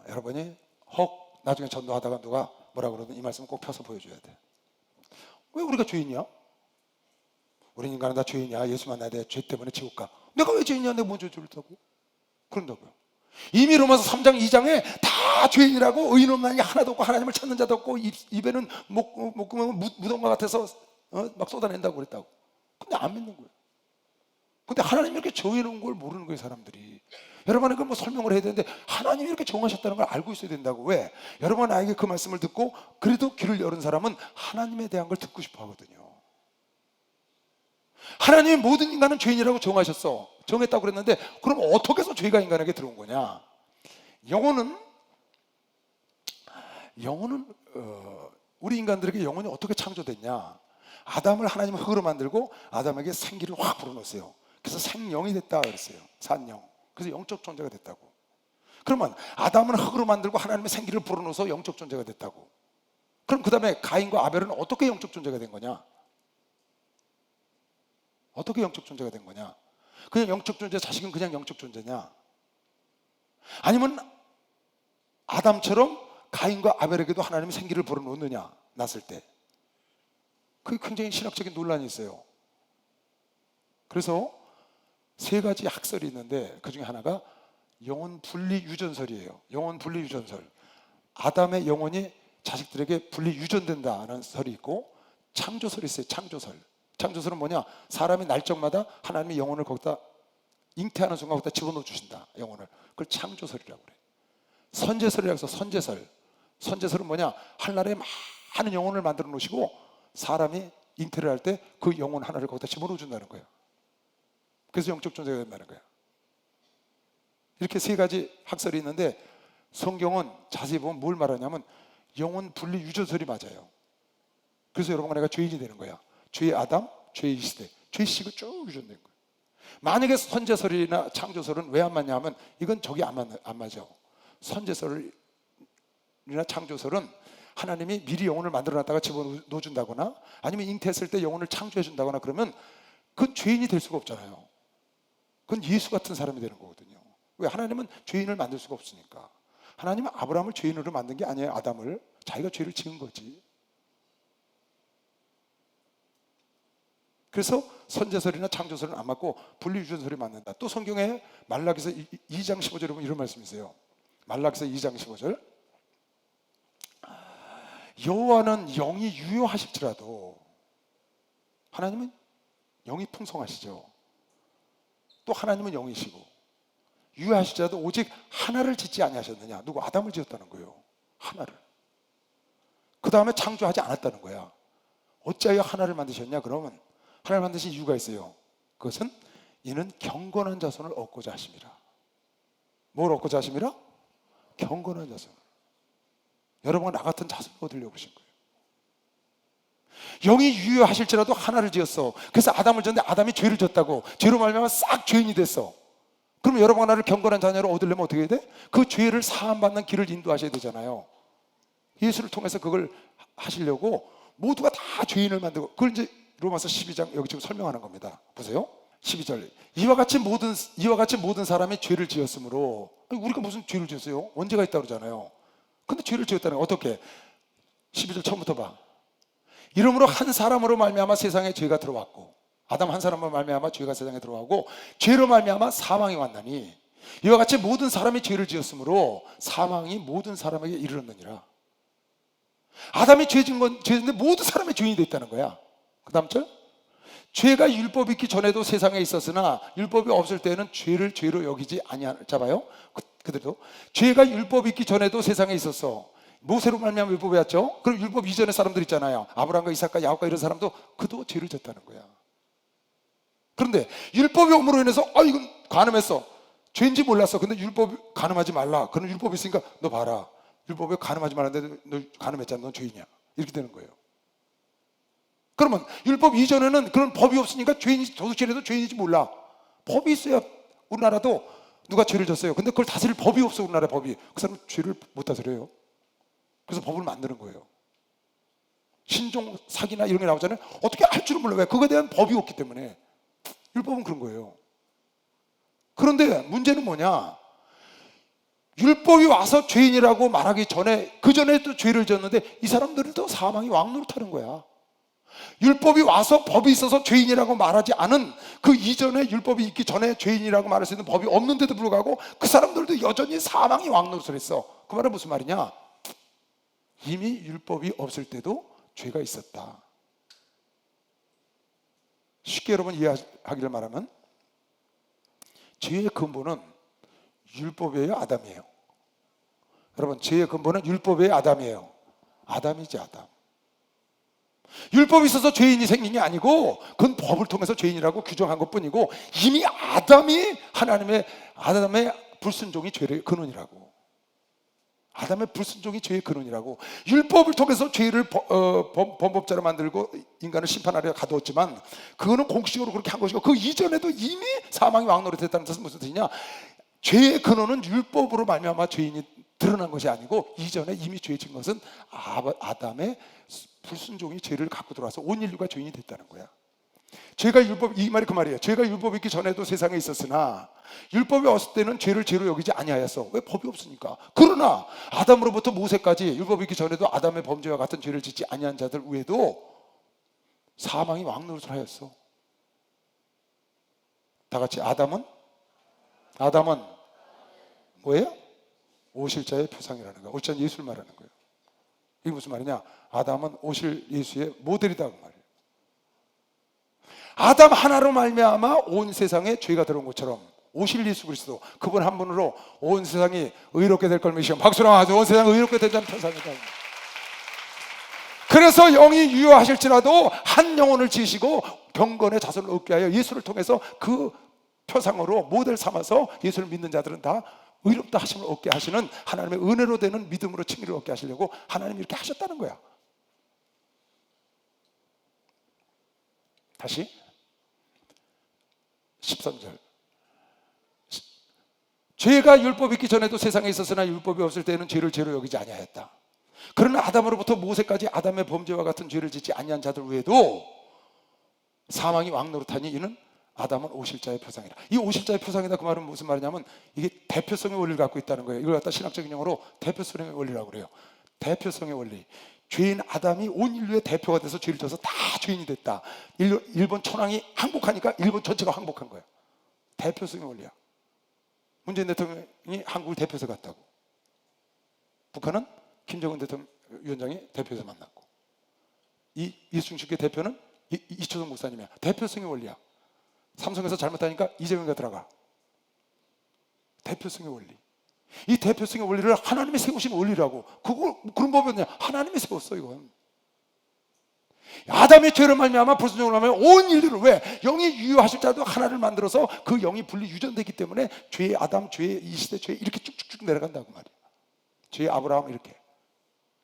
여러분이 혹 나중에 전도하다가 누가 뭐라 그러든 이 말씀 꼭 펴서 보여줘야 돼. 왜 우리가 죄인이야? 우리 인간은 다 죄인이야. 예수 만나야 돼. 죄 때문에 지옥 가. 내가 왜 죄인이야? 내가 먼저 죄를 타고? 그런다고요. 이미 로마서 3장 2장에 다 죄인이라고. 의인 없나니 하나도 없고 하나님을 찾는 자도 없고 입에는 목구멍은 무덤과 같아서 막 쏟아낸다고 그랬다고. 근데 안 믿는 거예요. 근데 하나님이 이렇게 정해놓은 걸 모르는 거예요, 사람들이. 여러분은 그걸 뭐 설명을 해야 되는데 하나님이 이렇게 정하셨다는 걸 알고 있어야 된다고. 왜? 여러분 나에게 그 말씀을 듣고 그래도 귀를 열은 사람은 하나님에 대한 걸 듣고 싶어 하거든요. 하나님이 모든 인간은 죄인이라고 정하셨어. 정했다고 그랬는데 그럼 어떻게 해서 죄가 인간에게 들어온 거냐? 영혼은 우리 인간들에게 영혼이 어떻게 창조됐냐? 아담을 하나님은 흙으로 만들고 아담에게 생기를 확 불어넣었어요. 그래서 생영이 됐다 그랬어요. 산영. 그래서 영적 존재가 됐다고. 그러면 아담은 흙으로 만들고 하나님의 생기를 불어넣어서 영적 존재가 됐다고. 그럼 그 다음에 가인과 아벨은 어떻게 영적 존재가 된 거냐? 어떻게 영적 존재가 된 거냐? 그냥 영적 존재, 자식은 그냥 영적 존재냐? 아니면 아담처럼 가인과 아벨에게도 하나님의 생기를 불어넣느냐? 났을 때. 그게 굉장히 신학적인 논란이 있어요. 그래서 세 가지 학설이 있는데 그 중에 하나가 영혼 분리 유전설이에요. 영혼 분리 유전설. 아담의 영혼이 자식들에게 분리 유전된다는 설이 있고, 창조설이 있어요. 창조설. 창조설은 뭐냐? 사람이 날적마다 하나님의 영혼을 거기다 잉태하는 순간 거기다 집어넣어 주신다. 영혼을. 그걸 창조설이라고 그래요. 선제설이라고 해서 선제설. 선제설은 뭐냐? 하늘에 많은 영혼을 만들어 놓으시고 사람이 잉태를 할 때 그 영혼 하나를 거기다 집어넣어 준다는 거예요. 그래서 영적 존재가 된다는 거예요. 이렇게 세 가지 학설이 있는데 성경은 자세히 보면 뭘 말하냐면 영혼 분리 유전설이 맞아요. 그래서 여러분과 내가 죄인이 되는 거야. 죄의 아담, 죄의 시대, 죄의 씨가 쭉 유전된 거예요. 만약에 선제설이나 창조설은 왜 안 맞냐 하면 이건 저기 안 맞아. 선제설이나 창조설은 하나님이 미리 영혼을 만들어놨다가 집어넣어 준다거나 아니면 잉태했을 때 영혼을 창조해 준다거나 그러면 그건 죄인이 될 수가 없잖아요. 그건 예수 같은 사람이 되는 거거든요. 왜? 하나님은 죄인을 만들 수가 없으니까. 하나님은 아브라함을 죄인으로 만든 게 아니에요. 아담을. 자기가 죄를 지은 거지. 그래서 선제설이나 창조설은 안 맞고 분리유전설이 맞는다. 또 성경에 말라기서 2장 15절에 보면 이런 말씀이 있어요. 말라기서 2장 15절. 여호와는 영이 유효하실지라도, 하나님은 영이 풍성하시죠. 또 하나님은 영이시고 유효하실지라도 오직 하나를 짓지 아니하셨느냐. 누구? 아담을 지었다는 거예요. 하나를. 그 다음에 창조하지 않았다는 거야. 어찌하여 하나를 만드셨냐? 그러면 하나를 만드신 이유가 있어요. 그것은 이는 경건한 자손을 얻고자 하심이라. 뭘 얻고자 하심이라? 경건한 자손. 여러분과 나 같은 자손을 얻으려고 하신 거예요. 영이 유효하실지라도 하나를 지었어. 그래서 아담을 지었는데 아담이 죄를 졌다고. 죄로 말미암아 싹 죄인이 됐어. 그럼 여러분과 나를 경건한 자녀로 얻으려면 어떻게 해야 돼? 그 죄를 사함받는 길을 인도하셔야 되잖아요. 예수를 통해서 그걸 하시려고 모두가 다 죄인을 만들고, 그걸 이제 로마서 12장 여기 지금 설명하는 겁니다. 보세요. 12절. 이와 같이 모든 사람이 죄를 지었으므로. 우리가 무슨 죄를 지었어요? 원죄가 있다고 그러잖아요. 근데 죄를 지었다는 거 어떻게? 12절 처음부터 봐. 이러므로 한 사람으로 말미암아 세상에 죄가 들어왔고, 아담 한 사람으로 말미암아 죄가 세상에 들어가고 죄로 말미암아 사망이 왔나니 이와 같이 모든 사람이 죄를 지었으므로 사망이 모든 사람에게 이르렀느니라. 아담이 죄인데 모든 사람이 죄인이 됐다는 거야. 그 다음 절. 죄가 율법이 있기 전에도 세상에 있었으나 율법이 없을 때는 죄를 죄로 여기지 아니하잡아요. 그대로 죄가 율법이 있기 전에도 세상에 있었어. 모세로 말미암아 율법이 왔죠. 그럼 율법 이전의 사람들 있잖아요. 아브라함과 이삭과 야곱과 이런 사람도 그도 죄를 졌다는 거야. 그런데 율법이 옴으로 인해서 이건 간음했어. 죄인지 몰랐어. 근데 율법이 간음하지 말라. 그런 율법이 있으니까 너 봐라. 율법에 간음하지 말라는데 너 간음했잖아. 넌 죄인이야. 이렇게 되는 거예요. 그러면 율법 이전에는 그런 법이 없으니까 죄인이, 도둑질해도 죄인인지 몰라. 법이 있어야 우리나라도 누가 죄를 졌어요. 근데 그걸 다스릴 법이 없어. 우리나라 법이. 그 사람은 죄를 못 다스려요. 그래서 법을 만드는 거예요. 신종 사기나 이런 게 나오잖아요. 어떻게 할 줄은 몰라. 왜? 그거에 대한 법이 없기 때문에. 율법은 그런 거예요. 그런데 문제는 뭐냐? 율법이 와서 죄인이라고 말하기 전에, 그 전에 또 죄를 지었는데 이 사람들도 사망이 왕노릇하는 거야. 율법이 와서 법이 있어서 죄인이라고 말하지 않은 그 이전에, 율법이 있기 전에 죄인이라고 말할 수 있는 법이 없는데도 불구하고 그 사람들도 여전히 사망이 왕노릇을 했어. 그 말은 무슨 말이냐? 이미 율법이 없을 때도 죄가 있었다. 쉽게 여러분 이해하기를 말하면 죄의 근본은 율법이에요, 아담이에요? 여러분, 죄의 근본은 율법이에요, 아담이에요? 아담이지, 아담. 율법이 있어서 죄인이 생긴 게 아니고 그건 법을 통해서 죄인이라고 규정한 것뿐이고 이미 아담이 아담의 불순종이 죄의 근원이라고. 아담의 불순종이 죄의 근원이라고. 율법을 통해서 죄를 범법자로 만들고 인간을 심판하려 가두었지만 그거는 공식적으로 그렇게 한 것이고 그 이전에도 이미 사망이 왕노릇했다는 뜻은 무슨 뜻이냐? 죄의 근원은 율법으로 말미암아 죄인이 드러난 것이 아니고 이전에 이미 죄진 것은 아담의 불순종이 죄를 갖고 들어와서 온 인류가 죄인이 됐다는 거야. 죄가 율법, 이 말이 그 말이에요. 죄가 율법이 있기 전에도 세상에 있었으나 율법이 왔을 때는 죄를 죄로 여기지 아니하였어. 왜? 법이 없으니까. 그러나 아담으로부터 모세까지 율법이 있기 전에도 아담의 범죄와 같은 죄를 짓지 아니한 자들 외에도 사망이 왕노릇을 하였어. 다 같이 아담은 뭐예요? 오실 자의 표상이라는 거야. 오실 자는 예수를 말하는 거예요. 이게 무슨 말이냐? 아담은 오실 예수의 모델이다 그 말이에요. 아담 하나로 말미암아 온 세상에 죄가 들어온 것처럼 오실 예수 그리스도 그분 한 분으로 온 세상이 의롭게 될 걸 믿으시면 박수로 하죠. 온 세상이 의롭게 된다는 표상이다. 그래서 영이 유효하실지라도 한 영혼을 지으시고 경건의 자손을 얻게 하여 예수를 통해서 그 표상으로 모델 삼아서 예수를 믿는 자들은 다 의롭다 하심을 얻게 하시는 하나님의 은혜로 되는 믿음으로 칭의를 얻게 하시려고 하나님이 이렇게 하셨다는 거야. 다시 13절. 죄가 율법이 있기 전에도 세상에 있었으나 율법이 없을 때는 죄를 죄로 여기지 아니하였다. 그러나 아담으로부터 모세까지 아담의 범죄와 같은 죄를 짓지 아니한 자들 외에도 사망이 왕노릇하니 이는 아담은 오실 자의 표상이라. 이 오실 자의 표상이다 그 말은 무슨 말이냐면 이게 대표성의 원리를 갖고 있다는 거예요. 이걸 갖다 신학적인 용어로 대표성의 원리라고 그래요. 대표성의 원리. 죄인 아담이 온 인류의 대표가 돼서 죄를 져서 다 죄인이 됐다. 일본 천황이 항복하니까 일본 전체가 항복한 거야. 대표성의 원리야. 문재인 대통령이 한국을 대표해서 갔다고. 북한은 김정은 대통령 위원장이 대표해서 만났고, 이순신의 대표는 이초성 목사님이야. 대표성의 원리야. 삼성에서 잘못하니까 이재명이 들어가. 대표성의 원리. 이 대표성의 원리를 하나님이 세우신 원리라고. 그런 법은 하나님이 세웠어. 이건 아담의 죄를 말미암아 불순종을 하면 온 인류를, 왜? 영이 유효하실 자도 하나를 만들어서 그 영이 분리 유전되기 때문에 죄의 아담, 죄의 이 시대, 죄 이렇게 쭉쭉쭉 내려간다고 말이야. 죄의 아브라함 이렇게.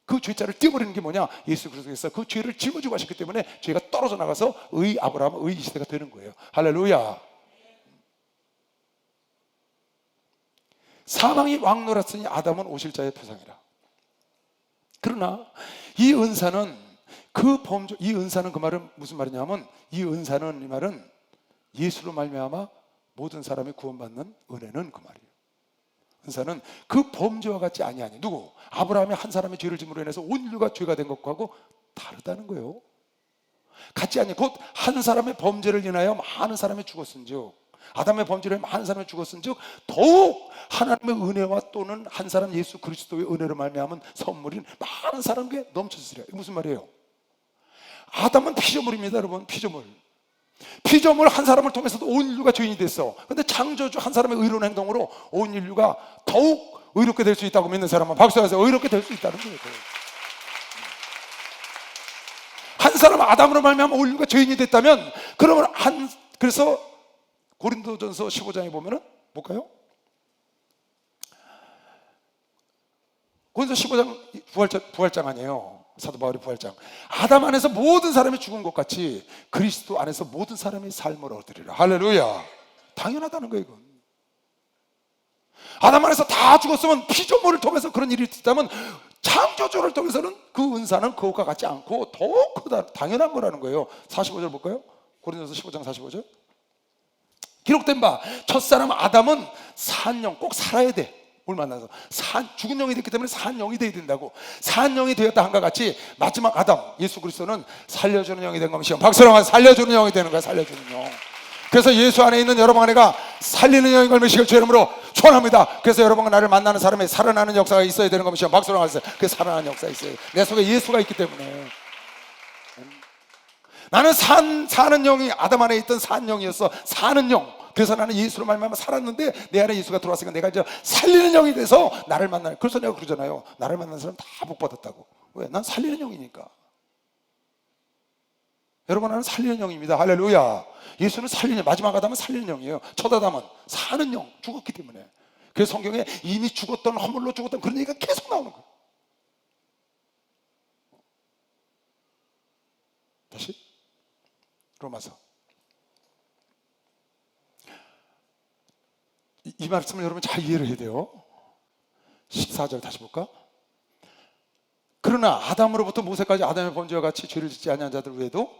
그 죄자를 띄워버리는 게 뭐냐? 예수 그리스도께서 그 죄를 짊어지고 하셨기 때문에 죄가 떨어져 나가서 의 아브라함, 의 이 시대가 되는 거예요. 할렐루야. 사망이 왕노랐으니 아담은 오실 자의 표상이라. 그러나 이 은사는 이 은사는 그 말은 무슨 말이냐면, 이 은사는, 이 말은 예수로 말미암아 모든 사람이 구원받는 은혜는 그 말이에요. 은사는 그 범죄와 같지 아니하니. 누구? 아브라함이 한 사람의 죄를 짐으로 인해서 온 인류가 죄가 된 것하고 다르다는 거예요. 같지 아니. 곧 한 사람의 범죄를 인하여 많은 사람이 죽었은즉, 아담의 범죄를 인하여 많은 사람이 죽었은즉 더욱 하나님의 은혜와 또는 한 사람 예수 그리스도의 은혜로 말미암은 선물인 많은 사람에게 넘쳐지리라. 이게 무슨 말이에요? 아담은 피조물입니다, 여러분. 피조물 한 사람을 통해서도 온 인류가 죄인이 됐어. 그런데 창조주 한 사람의 의로운 행동으로 온 인류가 더욱 의롭게 될 수 있다고 믿는 사람은 박수하세요. 의롭게 될 수 있다는 거예요. 한 사람 아담으로 말미암아 온 인류가 죄인이 됐다면, 그러면 그래서 고린도전서 15장에 보면은 볼까요? 고린도 15장 부활장 아니에요. 사도 바울이 부활장. 아담 안에서 모든 사람이 죽은 것 같이 그리스도 안에서 모든 사람이 삶을 얻으리라. 할렐루야. 당연하다는 거예요, 이건. 아담 안에서 다 죽었으면, 피조물을 통해서 그런 일이 있다면 창조주를 통해서는 그 은사는 그것과 같지 않고 더 크다, 당연한 거라는 거예요. 45절 볼까요? 고린도서 15장 45절. 기록된 바 첫사람 아담은 산영, 꼭 살아야 돼. 뭘 만나서 죽은 영이 됐기 때문에 산 영이 되어야 된다고. 산 영이 되었다 한과 같이 마지막 아담 예수 그리스도는 살려주는 영이 된 것이요. 박수로 한 살려주는 영이 되는 거야. 살려주는 영. 그래서 예수 안에 있는 여러분 안에가 살리는 영이 걸매시길 주 이름으로 축원합니다. 그래서 여러분과 나를 만나는 사람의 살아나는 역사가 있어야 되는 것이요. 박수로 하세요. 그 살아나는 역사가 있어요. 내 속에 예수가 있기 때문에. 나는 사는 영이 아담 안에 있던 산 영이었어. 사는 영. 그래서 나는 예수로 말미암아 살았는데 내 안에 예수가 들어왔으니까 내가 이제 살리는 영이 돼서 나를 만나는. 그래서 내가 그러잖아요. 나를 만나는 사람 다 복 받았다고. 왜? 난 살리는 영이니까. 여러분, 나는 살리는 영입니다. 할렐루야. 예수는 살리는, 마지막 아담은 살리는 영이에요. 첫 아담은 사는 영, 죽었기 때문에. 그래서 성경에 이미 죽었던, 허물로 죽었던 그런 얘기가 계속 나오는 거예요. 다시 로마서 이 말씀을 여러분 잘 이해를 해야 돼요. 14절 다시 볼까? 그러나 아담으로부터 모세까지 아담의 범죄와 같이 죄를 짓지 아니한 자들 외에도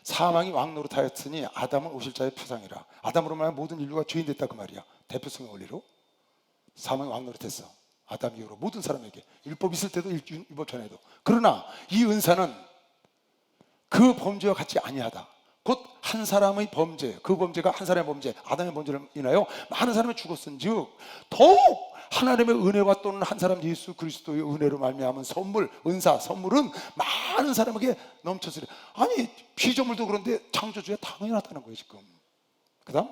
사망이 왕노릇하였으니 아담은 오실 자의 표상이라. 아담으로 말하면 모든 인류가 죄인 됐다 그 말이야. 대표성의 원리로 사망이 왕노릇했어. 아담 이후로 모든 사람에게, 율법 있을 때도 율법 전에도. 그러나 이 은사는 그 범죄와 같이 아니하다. 곧 한 사람의 범죄, 그 범죄가 한 사람의 범죄, 아담의 범죄를 인하여 많은 사람이 죽었은즉 더욱 하나님의 은혜와 또는 한 사람 예수 그리스도의 은혜로 말미암은 선물, 은사, 선물은 많은 사람에게 넘쳐서리. 아니 피조물도 그런데 창조주에 당연하다는 거예요 지금. 그다음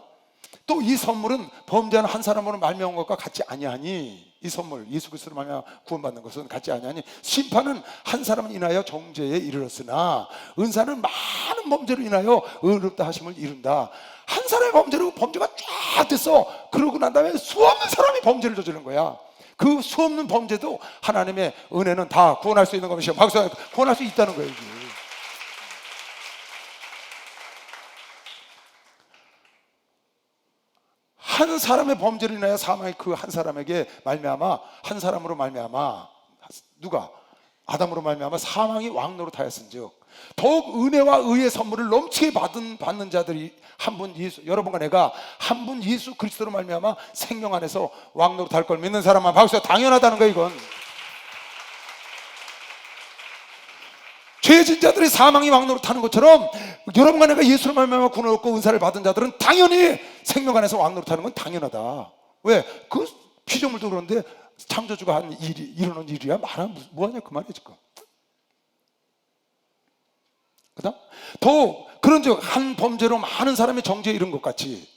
또 이 선물은 범죄하는 한 사람으로 말미암은 것과 같지 아니하니, 이 선물 예수 그리스도로 말미암아 구원받는 것은 같지 아니하니 심판은 한 사람을 인하여 정죄에 이르렀으나 은사는 많은 범죄로 인하여 의롭다 하심을 이룬다. 한 사람의 범죄로 범죄가 쫙 됐어. 그러고 난 다음에 수없는 사람이 범죄를 저지른 거야. 그 수없는 범죄도 하나님의 은혜는 다 구원할 수 있는 것이요, 박수, 구원할 수 있다는 거예요. 이게. 한 사람의 범죄로 인하여 사망이 그 한 사람에게 말미암아, 한 사람으로 말미암아, 누가? 아담으로 말미암아 사망이 왕노릇하였은즉 더욱 은혜와 의의 선물을 넘치게 받는 자들이 한 분 예수, 여러분과 내가 한 분 예수 그리스도로 말미암아 생명 안에서 왕노릇할 걸 믿는 사람만 박수. 당연하다는 거야 이건. 죄진 자들이 사망이 왕노릇하는 것처럼 여러분과 내가 예수로 말미암아 구원을 얻고 은사를 받은 자들은 당연히 생명 안에서 왕노릇하는 건 당연하다. 왜? 그 피조물도 그런데 창조주가 한 일이, 이루는 일이야 말하면 뭐하냐 그 말이야 지금. 그다음 더 그런즉 한 범죄로 많은 사람이 정죄에 이른 것 같이,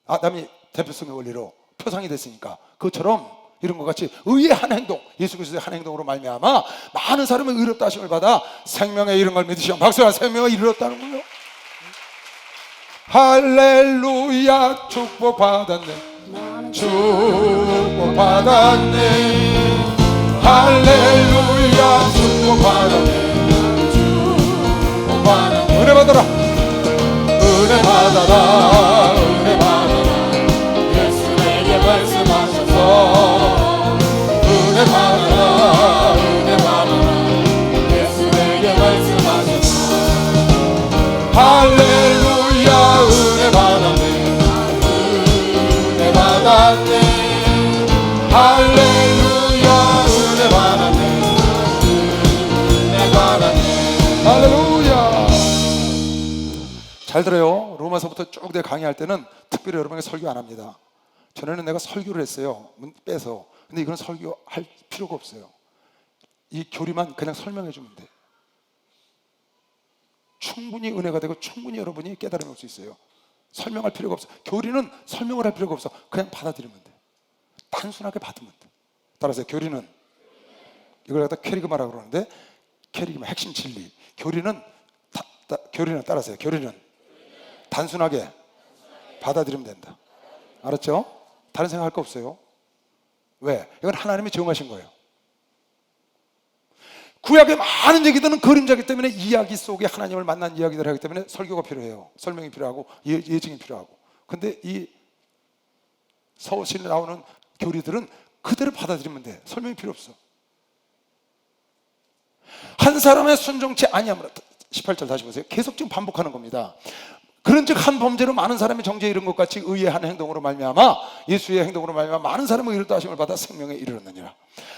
아담이 대표성의 원리로 표상이 됐으니까 그것처럼 이런 것 같이 의의 한 행동, 예수 그리스도의 한 행동으로 말미암아 많은 사람의 의롭다 하심을 받아 생명에 이른 걸 믿으시오. 박수야. 생명에 이르렀다는 거예요. 할렐루야. 축복 받았네. 축복 받았네. 할렐루야. 축복 받았네. 축복 받았네. 은혜 받아라. 은혜 받아라. 은혜 받아라. 예수에게 말씀하셔서 은혜 받아라. 은혜 받아라. 예수에게 말씀하셔서 할렐루야. 은혜 받았네. 은혜 받았네. 할렐루야. 은혜 받았네. 은혜 받았네. 할렐루야. 잘 들어요. 로마서부터 쭉 내가 강의할 때는 특별히 여러분에게 설교 안 합니다. 전에는 내가 설교를 했어요. 빼서. 근데 이건 설교할 필요가 없어요. 이 교리만 그냥 설명해 주면 돼. 충분히 은혜가 되고 충분히 여러분이 깨달음이 올 수 있어요. 설명할 필요가 없어. 교리는 설명을 할 필요가 없어. 그냥 받아들이면 돼. 단순하게 받으면 돼. 따라서 교리는, 이걸 갖다 캐리그마라고 그러는데, 캐리그마 핵심 진리. 교리는 교리는 따라서요. 교리는 단순하게 받아들이면 된다. 알았죠? 다른 생각할 거 없어요. 왜? 이건 하나님이 정하신 거예요. 구약의 많은 얘기들은 그림자이기 때문에 이야기 속에 하나님을 만난 이야기들을 하기 때문에 설교가 필요해요. 설명이 필요하고 예증이 필요하고. 근데 이 서신에 나오는 교리들은 그대로 받아들이면 돼. 설명이 필요 없어. 한 사람의 순종치 아니함으로, 18절 다시 보세요. 계속 지금 반복하는 겁니다. 그런즉 한 범죄로 많은 사람이 정죄에 이른 것 같이 의의 한 행동으로 말미암아, 예수의 행동으로 말미암아 많은 사람의 의롭다 하심을 받아 생명에 이르렀느니라.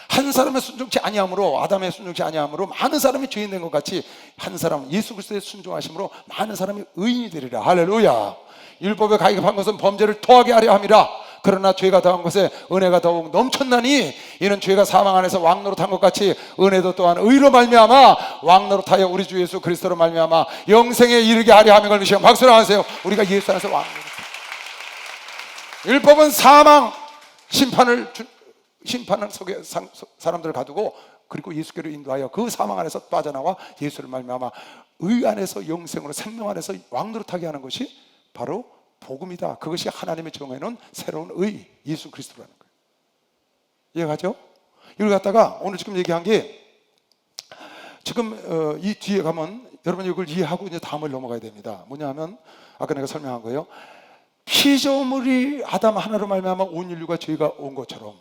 한 사람의 순종치 아니함으로, 아담의 순종치 아니함으로 많은 사람이 죄인 된 것 같이 한 사람 예수 그리스도의 순종하심으로 많은 사람이 의인이 되리라. 할렐루야. 율법에 가입한 것은 범죄를 더하게 하려 함이라. 그러나 죄가 더한 것에 은혜가 더욱 넘쳤나니 이는 죄가 사망 안에서 왕노릇한 것 같이 은혜도 또한 의로 말미암아 왕노릇하여 우리 주 예수 그리스도로 말미암아 영생에 이르게 하려 함인 걸 믿으시고 박수를 하세요. 우리가 예수 안에서 왕노릇. 율법은 사망, 심판을 속에 사람들을 가두고 그리고 예수께로 인도하여 그 사망 안에서 빠져나와 예수를 말미암아 의 안에서 영생으로 생명 안에서 왕노릇하게 하는 것이 바로 복음이다. 그것이 하나님의 정해놓은 새로운 의, 예수 그리스도라는 거예요. 이해가죠? 이걸 갖다가 오늘 지금 얘기한 게 지금 이 뒤에 가면 여러분이 이걸 이해하고 이제 다음을 넘어가야 됩니다. 뭐냐 하면 아까 내가 설명한 거예요. 피조물이 아담 하나로 말미암아 온 인류가 죄가 온 것처럼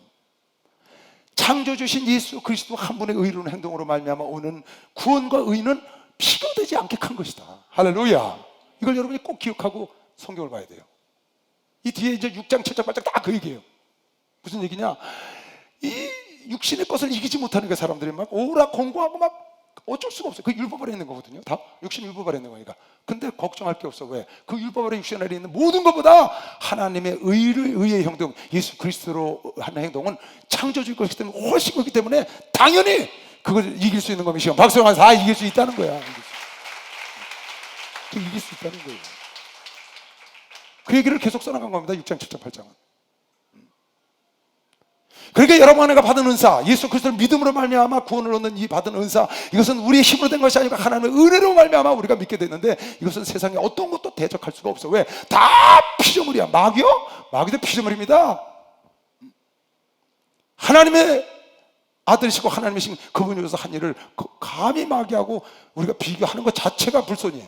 창조주신 예수 그리스도 한 분의 의로운 행동으로 말미암아 오는 구원과 의는 비교되지 않게 큰 것이다. 할렐루야. 이걸 여러분이 꼭 기억하고 성경을 봐야 돼요. 이 뒤에 이제 6장 7장 8장 다 그 얘기예요. 무슨 얘기냐, 이 육신의 것을 이기지 못하는 게 사람들이 막 오라 공고하고 막 어쩔 수가 없어요. 그 율법 아래 있는 거거든요. 다 육신 율법 아래 있는 거니까. 근데 걱정할 게 없어. 왜? 그 율법 아래 육신 아래 있는 모든 것보다 하나님의 의의 행동, 예수 그리스도로 하는 행동은 창조주의 것이기 때문에 훨씬 크기 때문에 당연히 그걸 이길 수 있는 것이요. 박수가 다 이길 수 있다는 거야. 이길 수 있다는 거예요. 그 얘기를 계속 써나간 겁니다. 6장, 7장, 8장은. 그러니까 여러분 안에가 받은 은사, 예수 그리스도를 믿음으로 말미암아 구원을 얻는 이 받은 은사, 이것은 우리의 힘으로 된 것이 아니라 하나님의 은혜로 말미암아 우리가 믿게 됐는데, 이것은 세상에 어떤 것도 대적할 수가 없어. 왜? 다 피조물이야. 마귀요? 마귀도 피조물입니다. 하나님의 아들이시고 하나님이신 그분이 위해서 한 일을 감히 마귀하고 우리가 비교하는 것 자체가 불손이에요.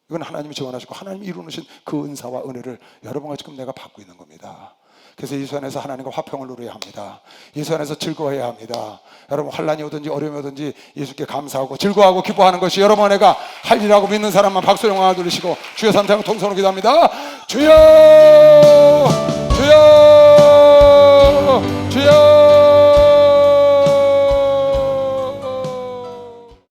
이건 하나님이 정원하시고 하나님이 이루어놓으신 그 은사와 은혜를 여러분과 지금 내가 받고 있는 겁니다. 그래서 예수 안에서 하나님과 화평을 누려야 합니다. 예수 안에서 즐거워해야 합니다. 여러분 환난이 오든지 어려움이 오든지 예수께 감사하고 즐거워하고 기뻐하는 것이 여러분 안에가 할 일이라고 믿는 사람만 박수 영광을 돌리시고 주여 삼창 통성으로 기도합니다. 주여